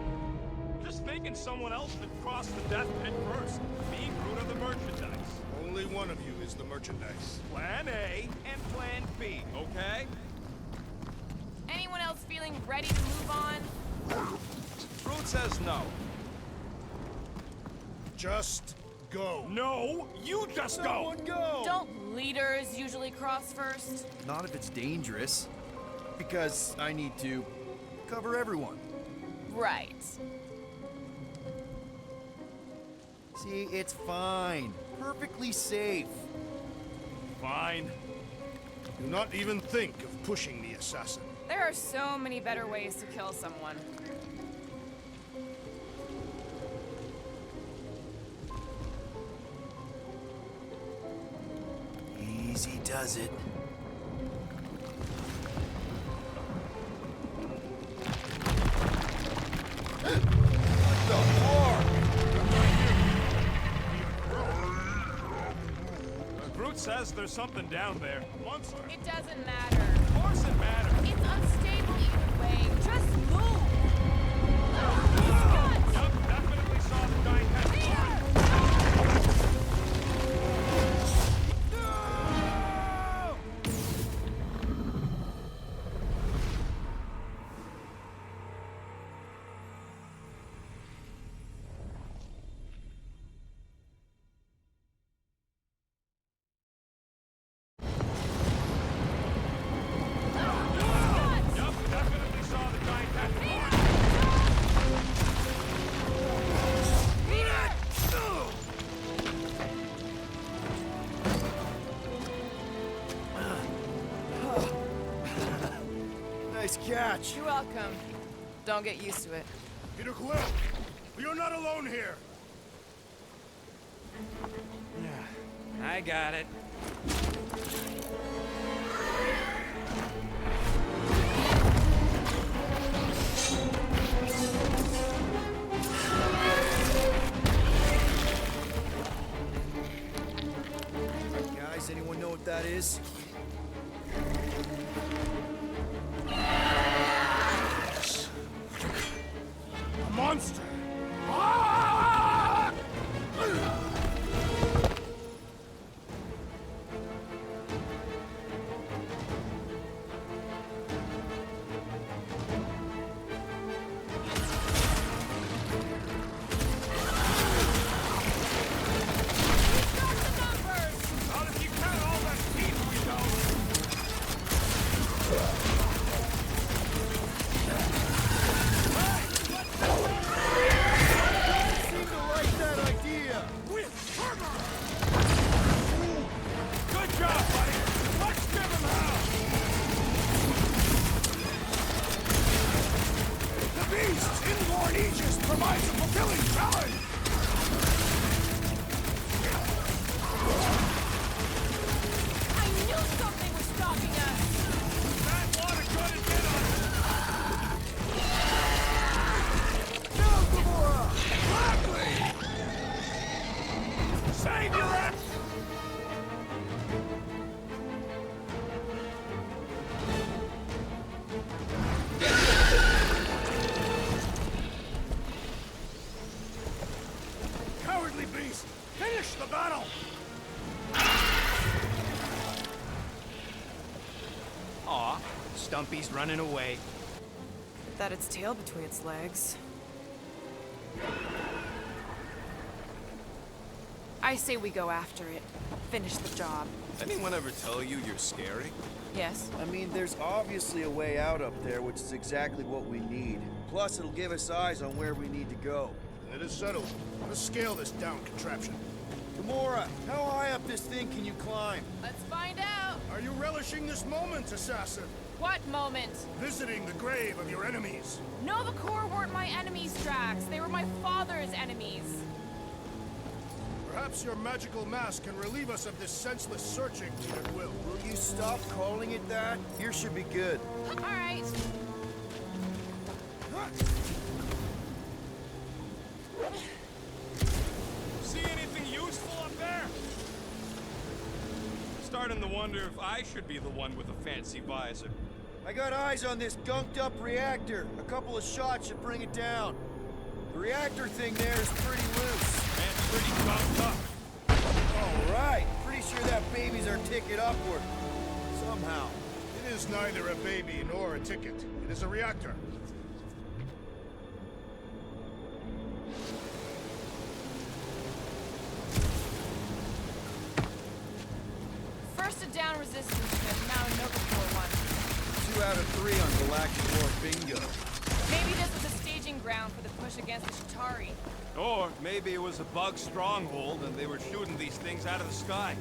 Just thinking someone else should cross the death pit first. Me, Groot, of the merchandise. Only one of you is the merchandise. Plan A and Plan B, okay? Anyone else feeling ready to move on? Groot says no. Just go. No, you just go. Someone go! Don't leaders usually cross first? Not if it's dangerous. Because I need to cover everyone. Right. See, it's fine. Perfectly safe. Fine. Do not even think of pushing the assassin. There are so many better ways to kill someone. Easy does it. Groot says there's something down there. Monster. It doesn't matter. Of course it matters. It's unstable either way. Just move! Ugh, these guns! Yup, definitely saw the giant head. much. You're welcome. Don't get used to it. Peter Quill, you're not alone here. I got it. Guys, anyone know what that is? A monster. Ah! Not if you count all that teeth we don't. Seem to like that idea. With fervor! Good job, buddy! Let's give him hell! The beast's inborn aegis provides a fulfilling challenge! I knew something was stopping us! That water couldn't get on it! Gladly! Save your ass! Cowardly beast! Finish the battle! Aw, Stumpy's running away. That its tail between its legs. I say we go after it. Finish the job. Anyone ever tell you you're scary? Yes? I mean, there's obviously a way out up there, which is exactly what we need. Plus, it'll give us eyes on where we need to go. It is settled. Let's scale this down contraption. Gamora, how high up this thing can you climb? Let's find out! Are you relishing this moment, assassin? What moment? Visiting the grave of your enemies. Nova Corps weren't my enemies, Drax. They were my father's enemies. Perhaps your magical mask can relieve us of this senseless searching, Peter Quill. Will you stop calling it that? Yours should be good. All right. See anything useful up there? Starting to wonder if I should be the one with a fancy visor. I got eyes on this gunked up reactor. A couple of shots should bring it down. The reactor thing there is pretty loose. And pretty gunked up. All right. Pretty sure that baby's our ticket upward. Somehow. It is neither a baby nor a ticket. It is a reactor. First a down resistance ship, now a Nova Corps one. 2 out of 3 on Galactic War bingo. Maybe this was a staging ground for the push against the Chitauri. Or maybe it was a bug stronghold and they were shooting these things out of the sky.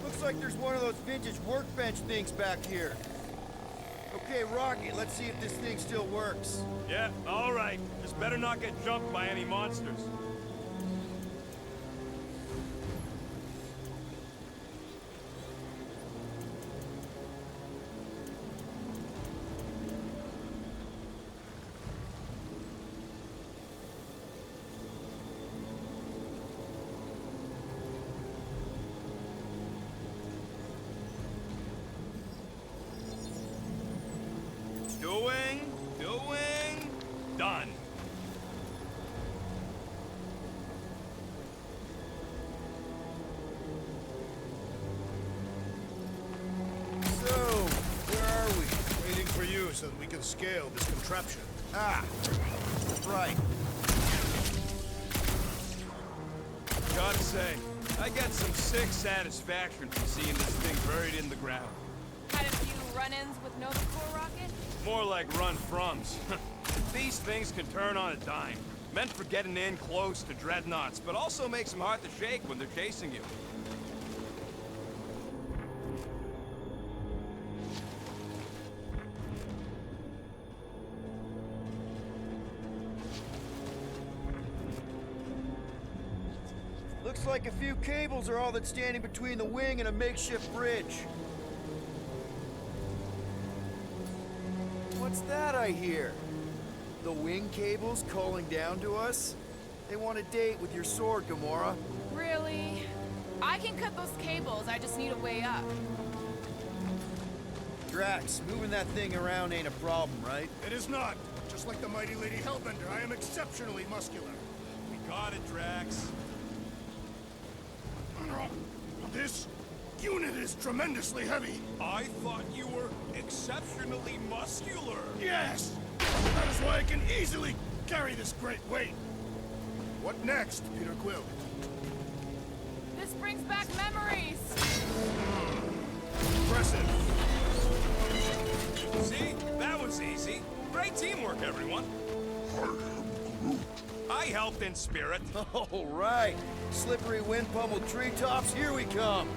Looks like there's one of those vintage workbench things back here. Okay, Rocky, let's see if this thing still works. Yeah, all right. Just better not get jumped by any monsters. Doing, done. So, where are we? Waiting for you so that we can scale this contraption. Ah, right. Gotta say, I get some sick satisfaction from seeing this thing buried in the ground. Had a few run-ins with Nova Corps rocket? More like run-froms. These things can turn on a dime. Meant for getting in close to dreadnoughts, but also makes them hard to shake when they're chasing you. Looks like a few cables are all that's standing between the wing and a makeshift bridge. What's that I hear? The wing cables calling down to us? They want a date with your sword, Gamora. Really? I can cut those cables, I just need a way up. Drax, moving that thing around ain't a problem, right? It is not. Just like the mighty Lady Hellbender, I am exceptionally muscular. We got it, Drax. This unit is tremendously heavy. I thought you were exceptionally muscular. Yes! That is why I can easily carry this great weight. What next, Peter Quill? This brings back memories! Impressive. See? That was easy. Great teamwork, everyone. I helped in spirit. All right. Slippery wind-pummeled treetops, here we come.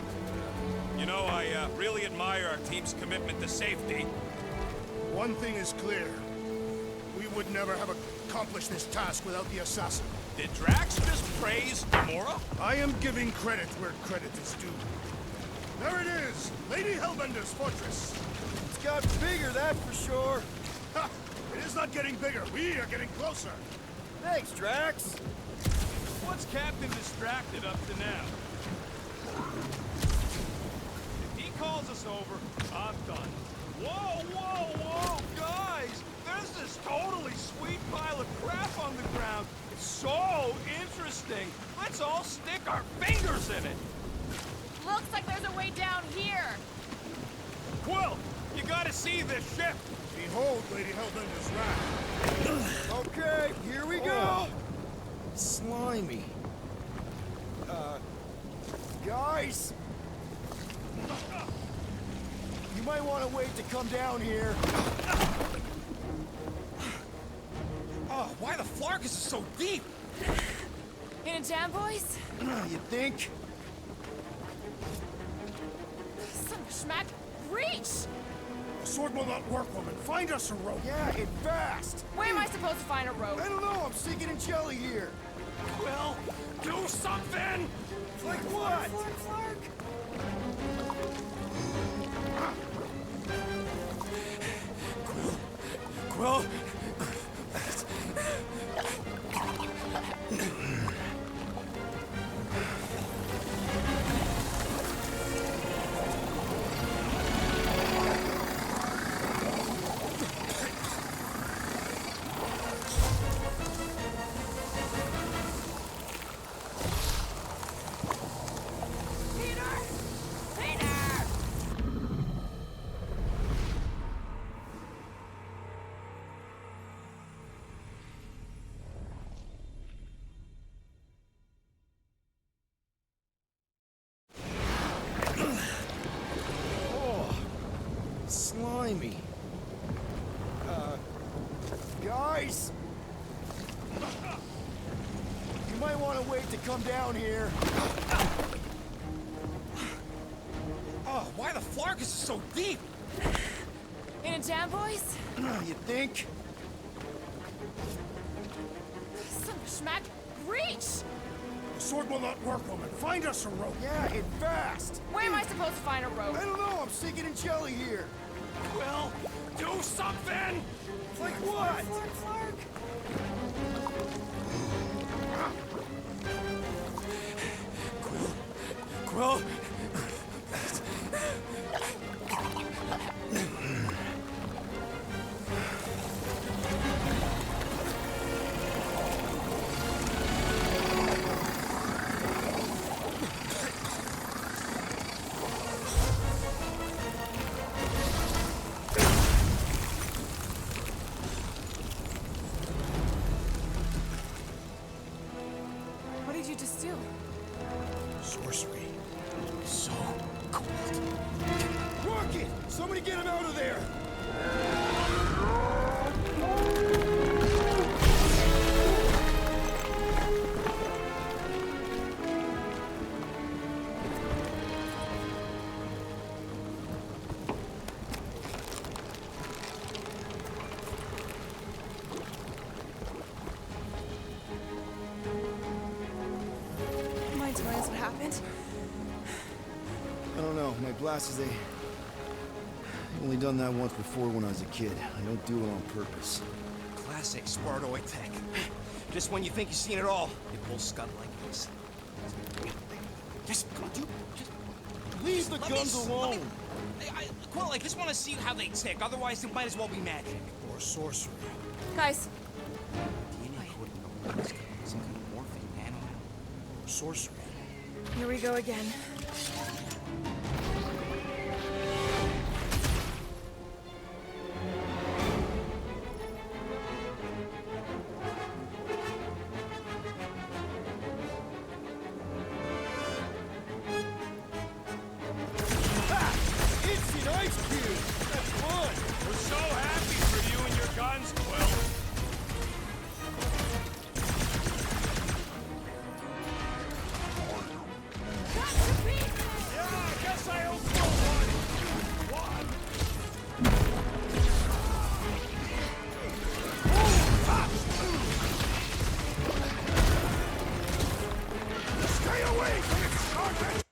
You know, I really admire our team's commitment to safety. One thing is clear. We would never have accomplished this task without the assassin. Did Drax just praise Gamora? I am giving credit where credit is due. There it is! Lady Hellbender's fortress! It's got bigger, that's for sure. Ha! It is not getting bigger. We are getting closer. Thanks, Drax. What's Captain Distracted up to now? If he calls us over, I'm done. Whoa, whoa, whoa, guys! There's this totally sweet pile of crap on the ground. It's so interesting. Let's all stick our fingers in it. Looks like there's a way down here! Quill, you gotta see this ship. Behold Lady Hellbender's wrath. Okay, here we go. Slimy. Guys! You might want to wait to come down here. Oh, why the Flarkus is so deep? In a jam, boys? You think? Some schmack. Reach! The sword will not work, woman. Find us a rope. Yeah, and fast. Where am I supposed to find a rope? I don't know, I'm sinking in jelly here. Quill, do something! Like what? Quill? Slimy. Guys! You might want to wait to come down here. Oh, why the Flarkus is so deep? In a jam, boys? You think? Some schmack. Reach! The sword will not work, woman. Find us a rope. Yeah, and fast. Where am I supposed to find a rope? I don't know, I'm sinking in jelly here. Quill, do something! Like what? Quill? What did you just do? Sorcery. So cold. Rocket! Somebody get him out of there! Mind if I my glasses, they... I've only done that once before when I was a kid. I don't do it on purpose. Classic Spartoid tech. Just when you think you've seen it all, it pulls scud like this. Just, come on, dude. Just Leave the guns alone! Quill, I just want to see how they tick. Otherwise, it might as well be magic. Or sorcery. Guys, DNA coding. Some kind of morphing nano. Or sorcery. here we go again. Instant ice cube! That's fun! We're so happy for you and your guns, Quill. Yeah, I guess I owe Quill one. Stay away from its target!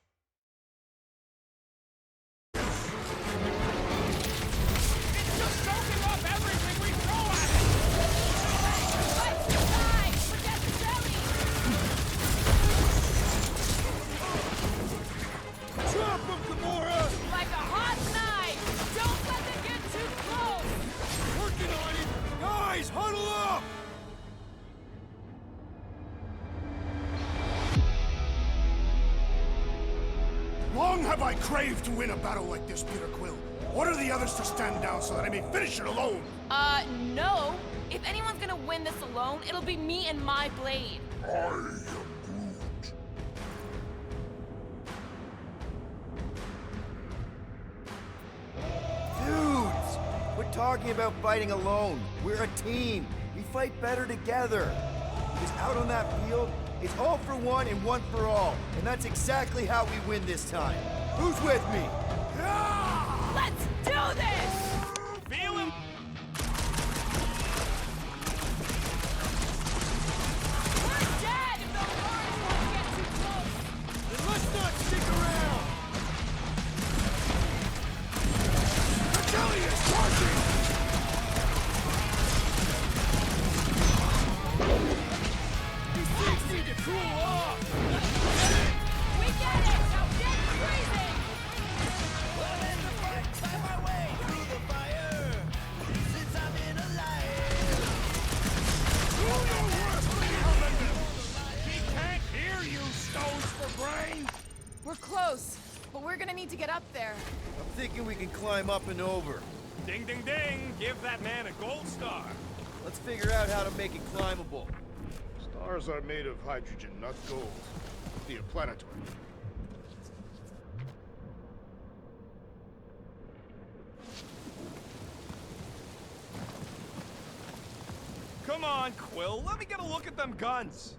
It's just soaking up everything we throw at it. Drop him, Gamora! Like a hot knife! Don't let them get too close! Working on it! Guys, huddle up! Long have I craved to win a battle like this, Peter Quill. Order the others to stand down so that I may finish it alone. No. If anyone's gonna win this alone, it'll be me and my blade. Dudes! Quit talking about fighting alone. We're a team. We fight better together. Because out on that field, it's all for one and one for all. And that's exactly how we win this time. Who's with me? Let's do this! Feel him? We're dead if those guards won't get too close! Then let's not stick around! Achilles charging! These things need to cool off! We get it! Now get freezing! He can't hear you, stones for brain. We're close, but we're gonna need to get up there. I'm thinking we can climb up and over. Ding, ding, ding. Give that man a gold star. Let's figure out how to make it climbable. Stars are made of hydrogen, not gold. The planetoid. Come on, Quill. Let me get a look at them guns.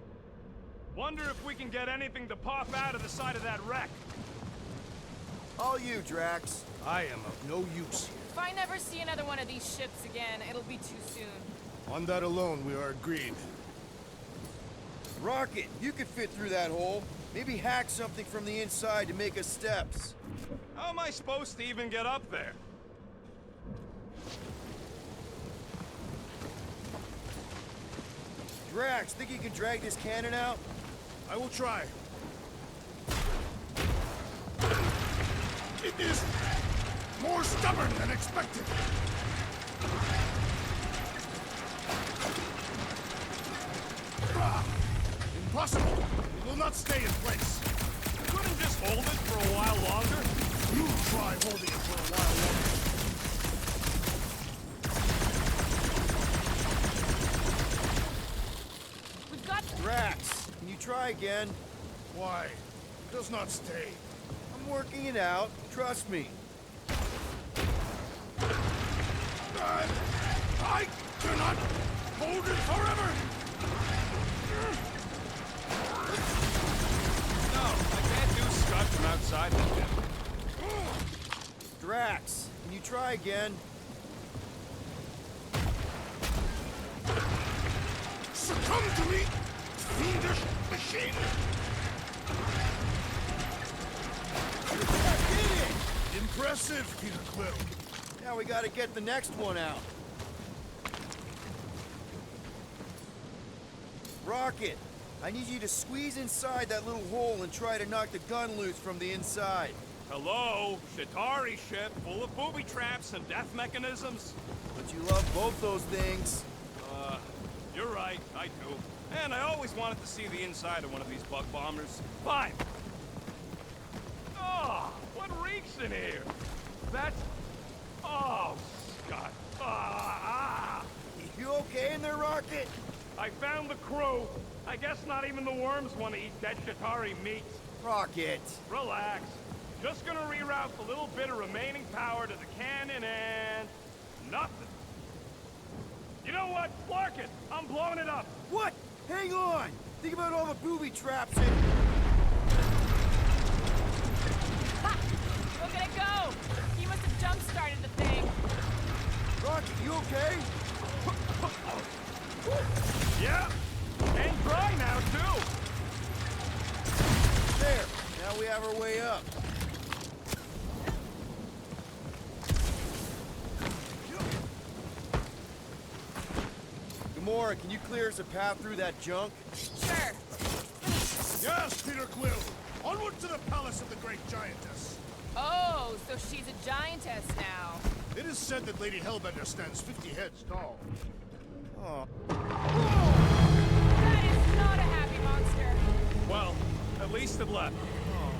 Wonder if we can get anything to pop out of the side of that wreck. All you, Drax. I am of no use here. If I never see another one of these ships again, it'll be too soon. On that alone, we are agreed. Rocket, you could fit through that hole. Maybe hack something from the inside to make us steps. How am I supposed to even get up there? Drax, think you can drag this cannon out? I will try. It is more stubborn than expected. Impossible! It will not stay in place. Couldn't just hold it for a while longer? You try holding it for a while longer. We've got... Drax, can you try again? Why? It does not stay. I'm working it out. Trust me. I cannot hold it forever! No, I can't do Scud from outside the gym. Drax, can you try again? Succumb to me, fiendish machine! I did it! Impressive, Peter Quill. Now we gotta get the next one out. Rocket, I need you to squeeze inside that little hole and try to knock the gun loose from the inside. Hello? Shatari ship full of booby traps and death mechanisms? But you love both those things. You're right, I do. And I always wanted to see the inside of one of these bug bombers. Fine. Oh, what reeks in here? That's... Oh, Scott. You okay in there, Rocket? I found the crew. I guess not even the worms want to eat dead Shatari meat. Rocket. Relax. Just gonna reroute the little bit of remaining power to the cannon and... nothing. You know what? Clark it! I'm blowing it up! What? Hang on! Think about all the booby traps and... Ha! Look at it go! He must have jump-started the thing. Rocket, you okay? Yeah! And dry now, too! There! Now we have our way up. Gamora, can you clear us a path through that junk? Sure. Yes, Peter Quill. Onward to the palace of the great giantess. Oh, so she's a giantess now. It is said that Lady Hellbender stands 50 heads tall. Oh. That is not a happy monster. Well, at least it left.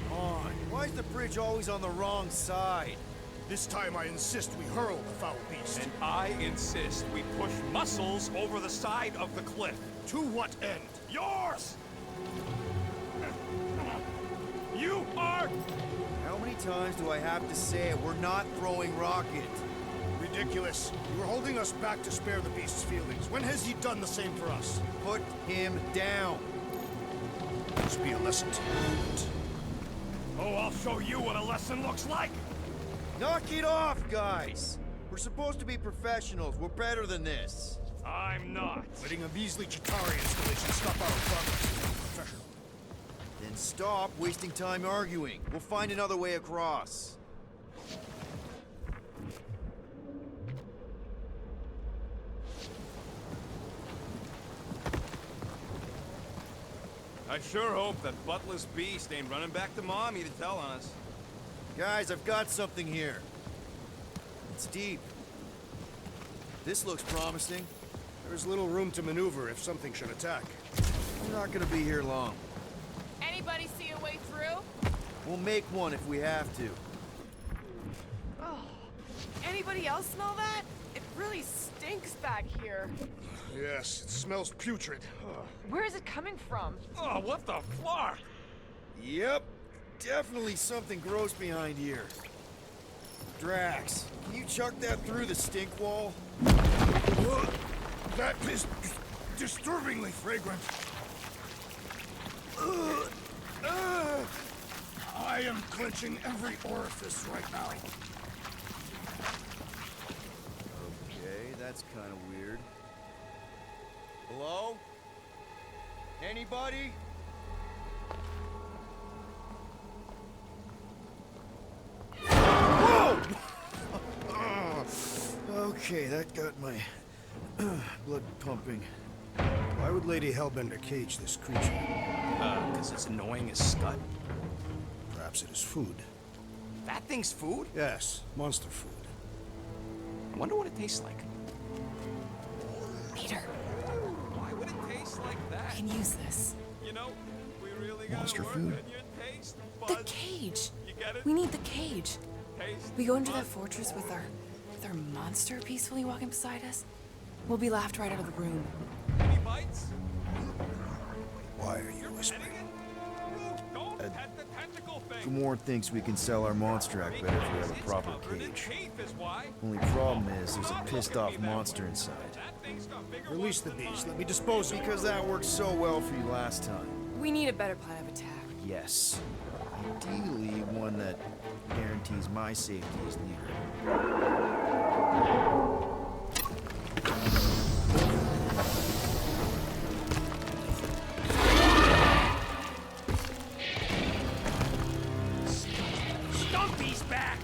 Come on. Why is the bridge always on the wrong side? This time I insist we hurl the foul beast. And I insist we push muscles over the side of the cliff. To what end? Yours! You are... How many times do I have to say it? We're not throwing Rocket. Ridiculous. You were holding us back to spare the beast's feelings. When has he done the same for us? Put him down. This be a lesson to you. Oh, I'll show you what a lesson looks like! Knock it off, guys! We're supposed to be professionals. We're better than this. I'm not. Letting a measly Chitauri installation stop our progress is unprofessional. Then stop wasting time arguing. We'll find another way across. I sure hope that buttless beast ain't running back to Mommy to tell on us. Guys, I've got something here. It's deep. This looks promising. There's little room to maneuver if something should attack. We're not gonna be here long. Anybody see a way through? We'll make one if we have to. Oh. Anybody else smell that? It really stinks back here. Yes, it smells putrid. Ugh. Where is it coming from? Oh, what the flark? Yep. Definitely something gross behind here. Drax, can you chuck that through the stink wall? That is disturbingly fragrant. I am clenching every orifice right now. Okay, that's kind of weird. Hello? Anybody? Whoa! Okay, that got my blood pumping. Why would Lady Hellbender cage this creature? Because it's annoying as Scud. Perhaps it is food. That thing's food? Yes, monster food. I wonder what it tastes like. Peter, Why would it taste like I that? can use this. You know, we really gotta Monster work food? on your taste The buds. cage. You get it? We need the cage. Taste We go into that buds. fortress with our monster peacefully walking beside us. We'll be laughed right out of the room. Any bites? Why are you whispering? Petting it? Don't pet the tentacle thing. Gamora thinks we can sell our monster act better if we have a It's proper covered in cage. teeth is why. Only problem is there's a pissed off monster inside. That thing's got bigger Release the ones than beast. mine. Let me dispose of it. Because that worked so well for you last time. We need a better plan of attack. Yes. Ideally, one that guarantees my safety as leader. Stumpy's back!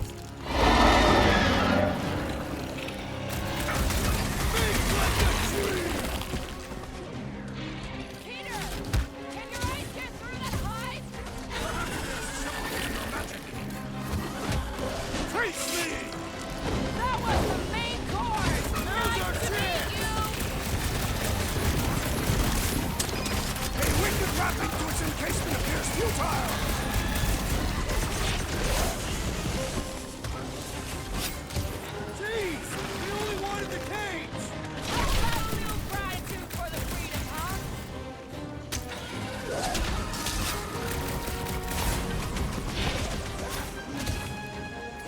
trapping to its encasement appears futile! Jeez! We only wanted the cage! Gratitude for the freedom, huh?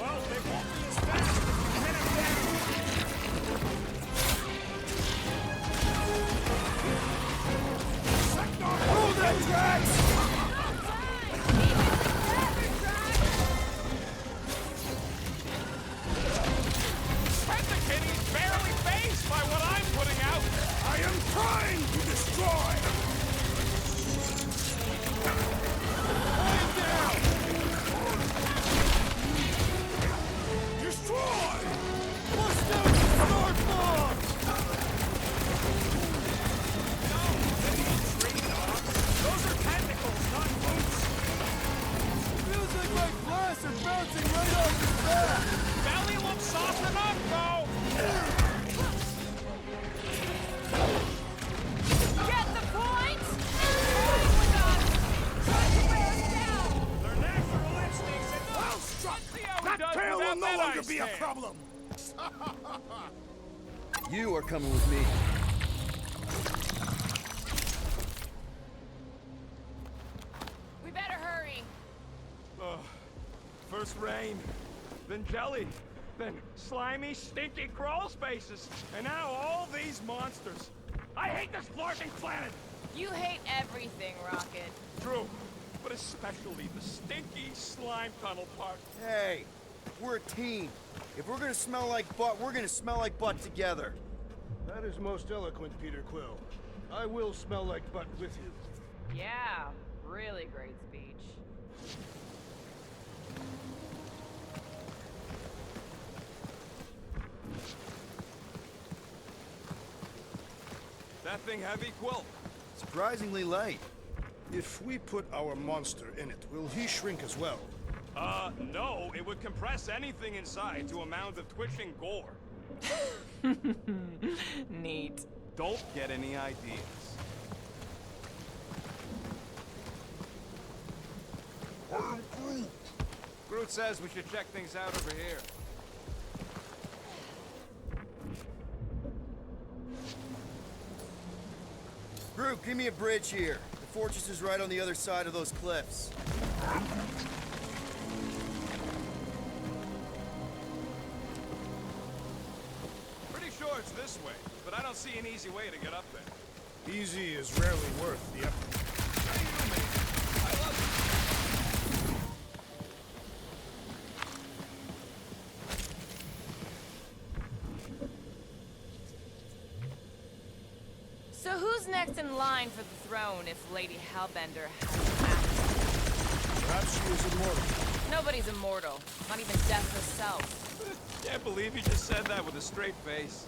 Well, they won't be as fast if we pin him down! Hold that tracks! Pentakidding's barely phased by what I'm putting out! I am trying to destroy! Hold down! Destroy! Bust down the star bombs! Those are tentacles, not boots! Feels like my glass are bouncing right off his back! Belly looks soft enough, though! Get the point? Going with us! Try to wear us down! Their natural instincts and Well struck! see how he That does tail will without no that longer ice be a tail. problem! You are coming with me. We better hurry. First rain, then jelly, then slimy, stinky crawl spaces, and now all these monsters. I hate this blarting planet! You hate everything, Rocket. True, but especially the stinky slime tunnel part. Hey, we're a team. If we're gonna smell like butt, we're gonna smell like butt together. That is most eloquent, Peter Quill. I will smell like butt with you. Yeah, really great speech. That thing heavy, Quill? Surprisingly light. If we put our monster in it, will he shrink as well? No. It would compress anything inside to a mound of twitching gore. Neat. Don't get any ideas. Groot says we should check things out over here. Groot, give me a bridge here. The fortress is right on the other side of those cliffs. Pretty sure it's this way, but I don't see an easy way to get up there. Easy is rarely worth the effort. So who's next in line for the throne if Lady Hellbender has access? Perhaps she is immortal. Nobody's immortal. Not even death herself. Can't believe you just said that with a straight face.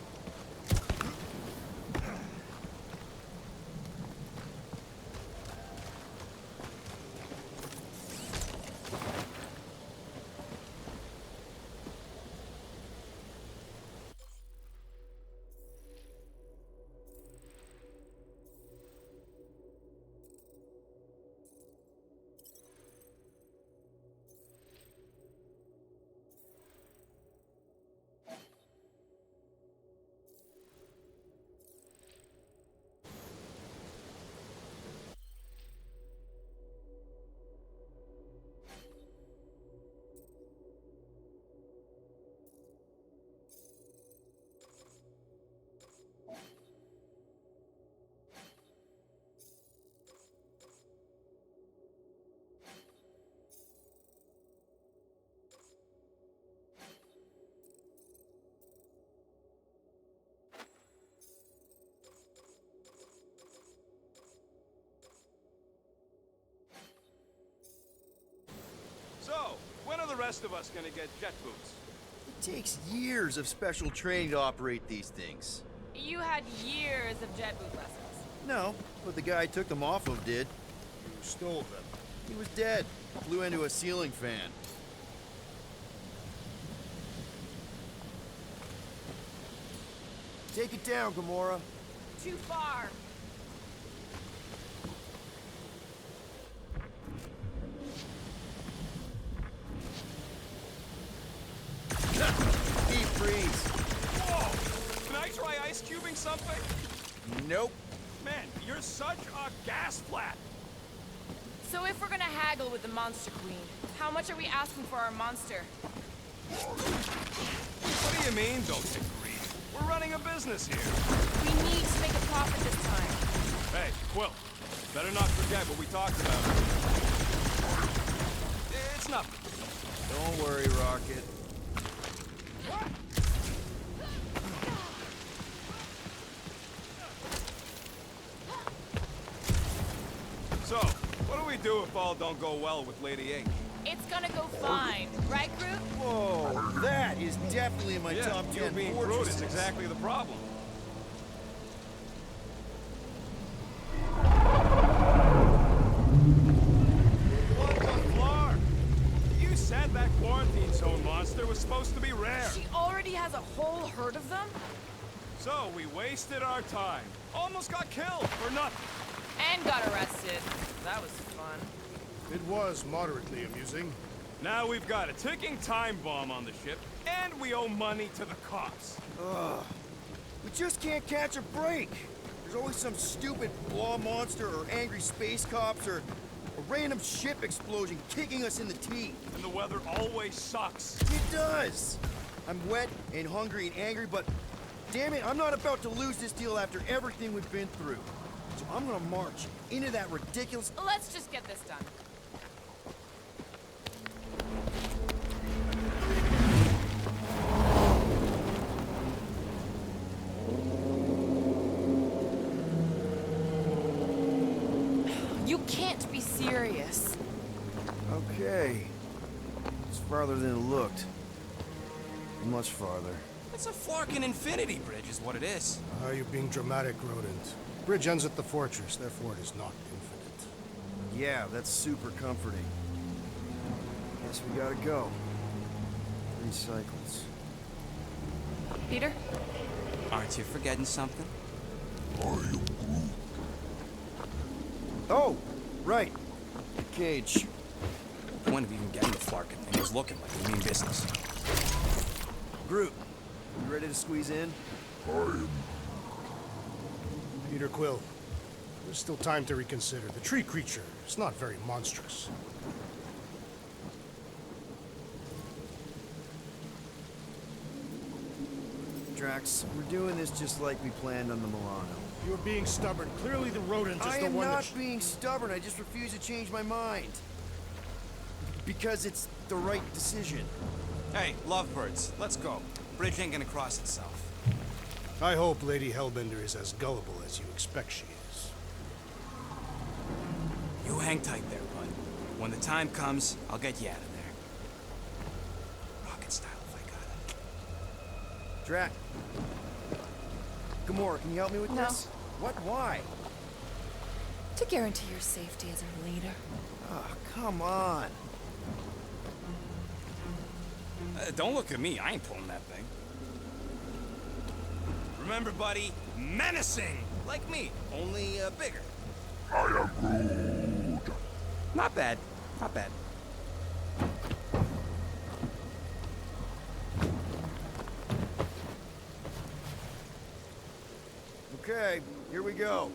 So, when are the rest of us gonna get jet boots? It takes years of special training to operate these things. You had years of jet boot lessons. No, but the guy I took them off of did. You stole them. He was dead. Flew into a ceiling fan. Take it down, Gamora. Too far. something? Nope. Man, you're such a gas flat. So if we're gonna haggle with the Monster Queen, how much are we asking for our monster? What do you mean, don't get greedy? We're running a business here. We need to make a profit this time. Hey, Quill, better not forget what we talked about. It's nothing. Don't worry, Rocket. So, what do we do if all don't go well with Lady H? It's gonna go fine, right, Groot? Whoa, that is definitely in my Yeah, top you 10 being Groot fortresses. is exactly the problem. What the flar? You said that quarantine zone monster was supposed to be rare. She already has a whole herd of them? So we wasted our time. Almost got killed for nothing. And got arrested. That was fun. It was moderately amusing. Now we've got a ticking time bomb on the ship, and we owe money to the cops. Ugh. We just can't catch a break. There's always some stupid blah monster or angry space cops or a random ship explosion kicking us in the teeth. And the weather always sucks. It does. I'm wet and hungry and angry, but damn it, I'm not about to lose this deal after everything we've been through. So I'm gonna march into that ridiculous... Let's just get this done. You can't be serious. Okay. It's farther than it looked. Much farther. It's a Flarkin Infinity Bridge is what it is. Are you being dramatic, Rodent? Bridge ends at the fortress, therefore it is not infinite. Yeah, that's super comforting. Guess we gotta go. 3 cycles. Peter? Aren't you forgetting something? Oh, right. The cage. The point of even getting the Flarkin thing was looking like we mean business. Groot, you ready to squeeze in? Peter Quill, there's still time to reconsider. The tree creature is not very monstrous. Drax, we're doing this just like we planned on the Milano. You're being stubborn. Clearly the rodent is I the am one not that... being stubborn, I just refuse to change my mind. Because it's the right decision. Hey, lovebirds, let's go. Bridge ain't gonna cross itself. I hope Lady Hellbender is as gullible as you expect she is. You hang tight there, bud. When the time comes, I'll get you out of there. Rocket style, if I got it. Drax. Gamora, can you help me with No. this? What? Why? To guarantee your safety as our leader. Oh, come on. Don't look at me, I ain't pulling that thing. Remember, buddy, menacing! Like me, only bigger. I am Groot. Not bad, not bad. Okay, here we go.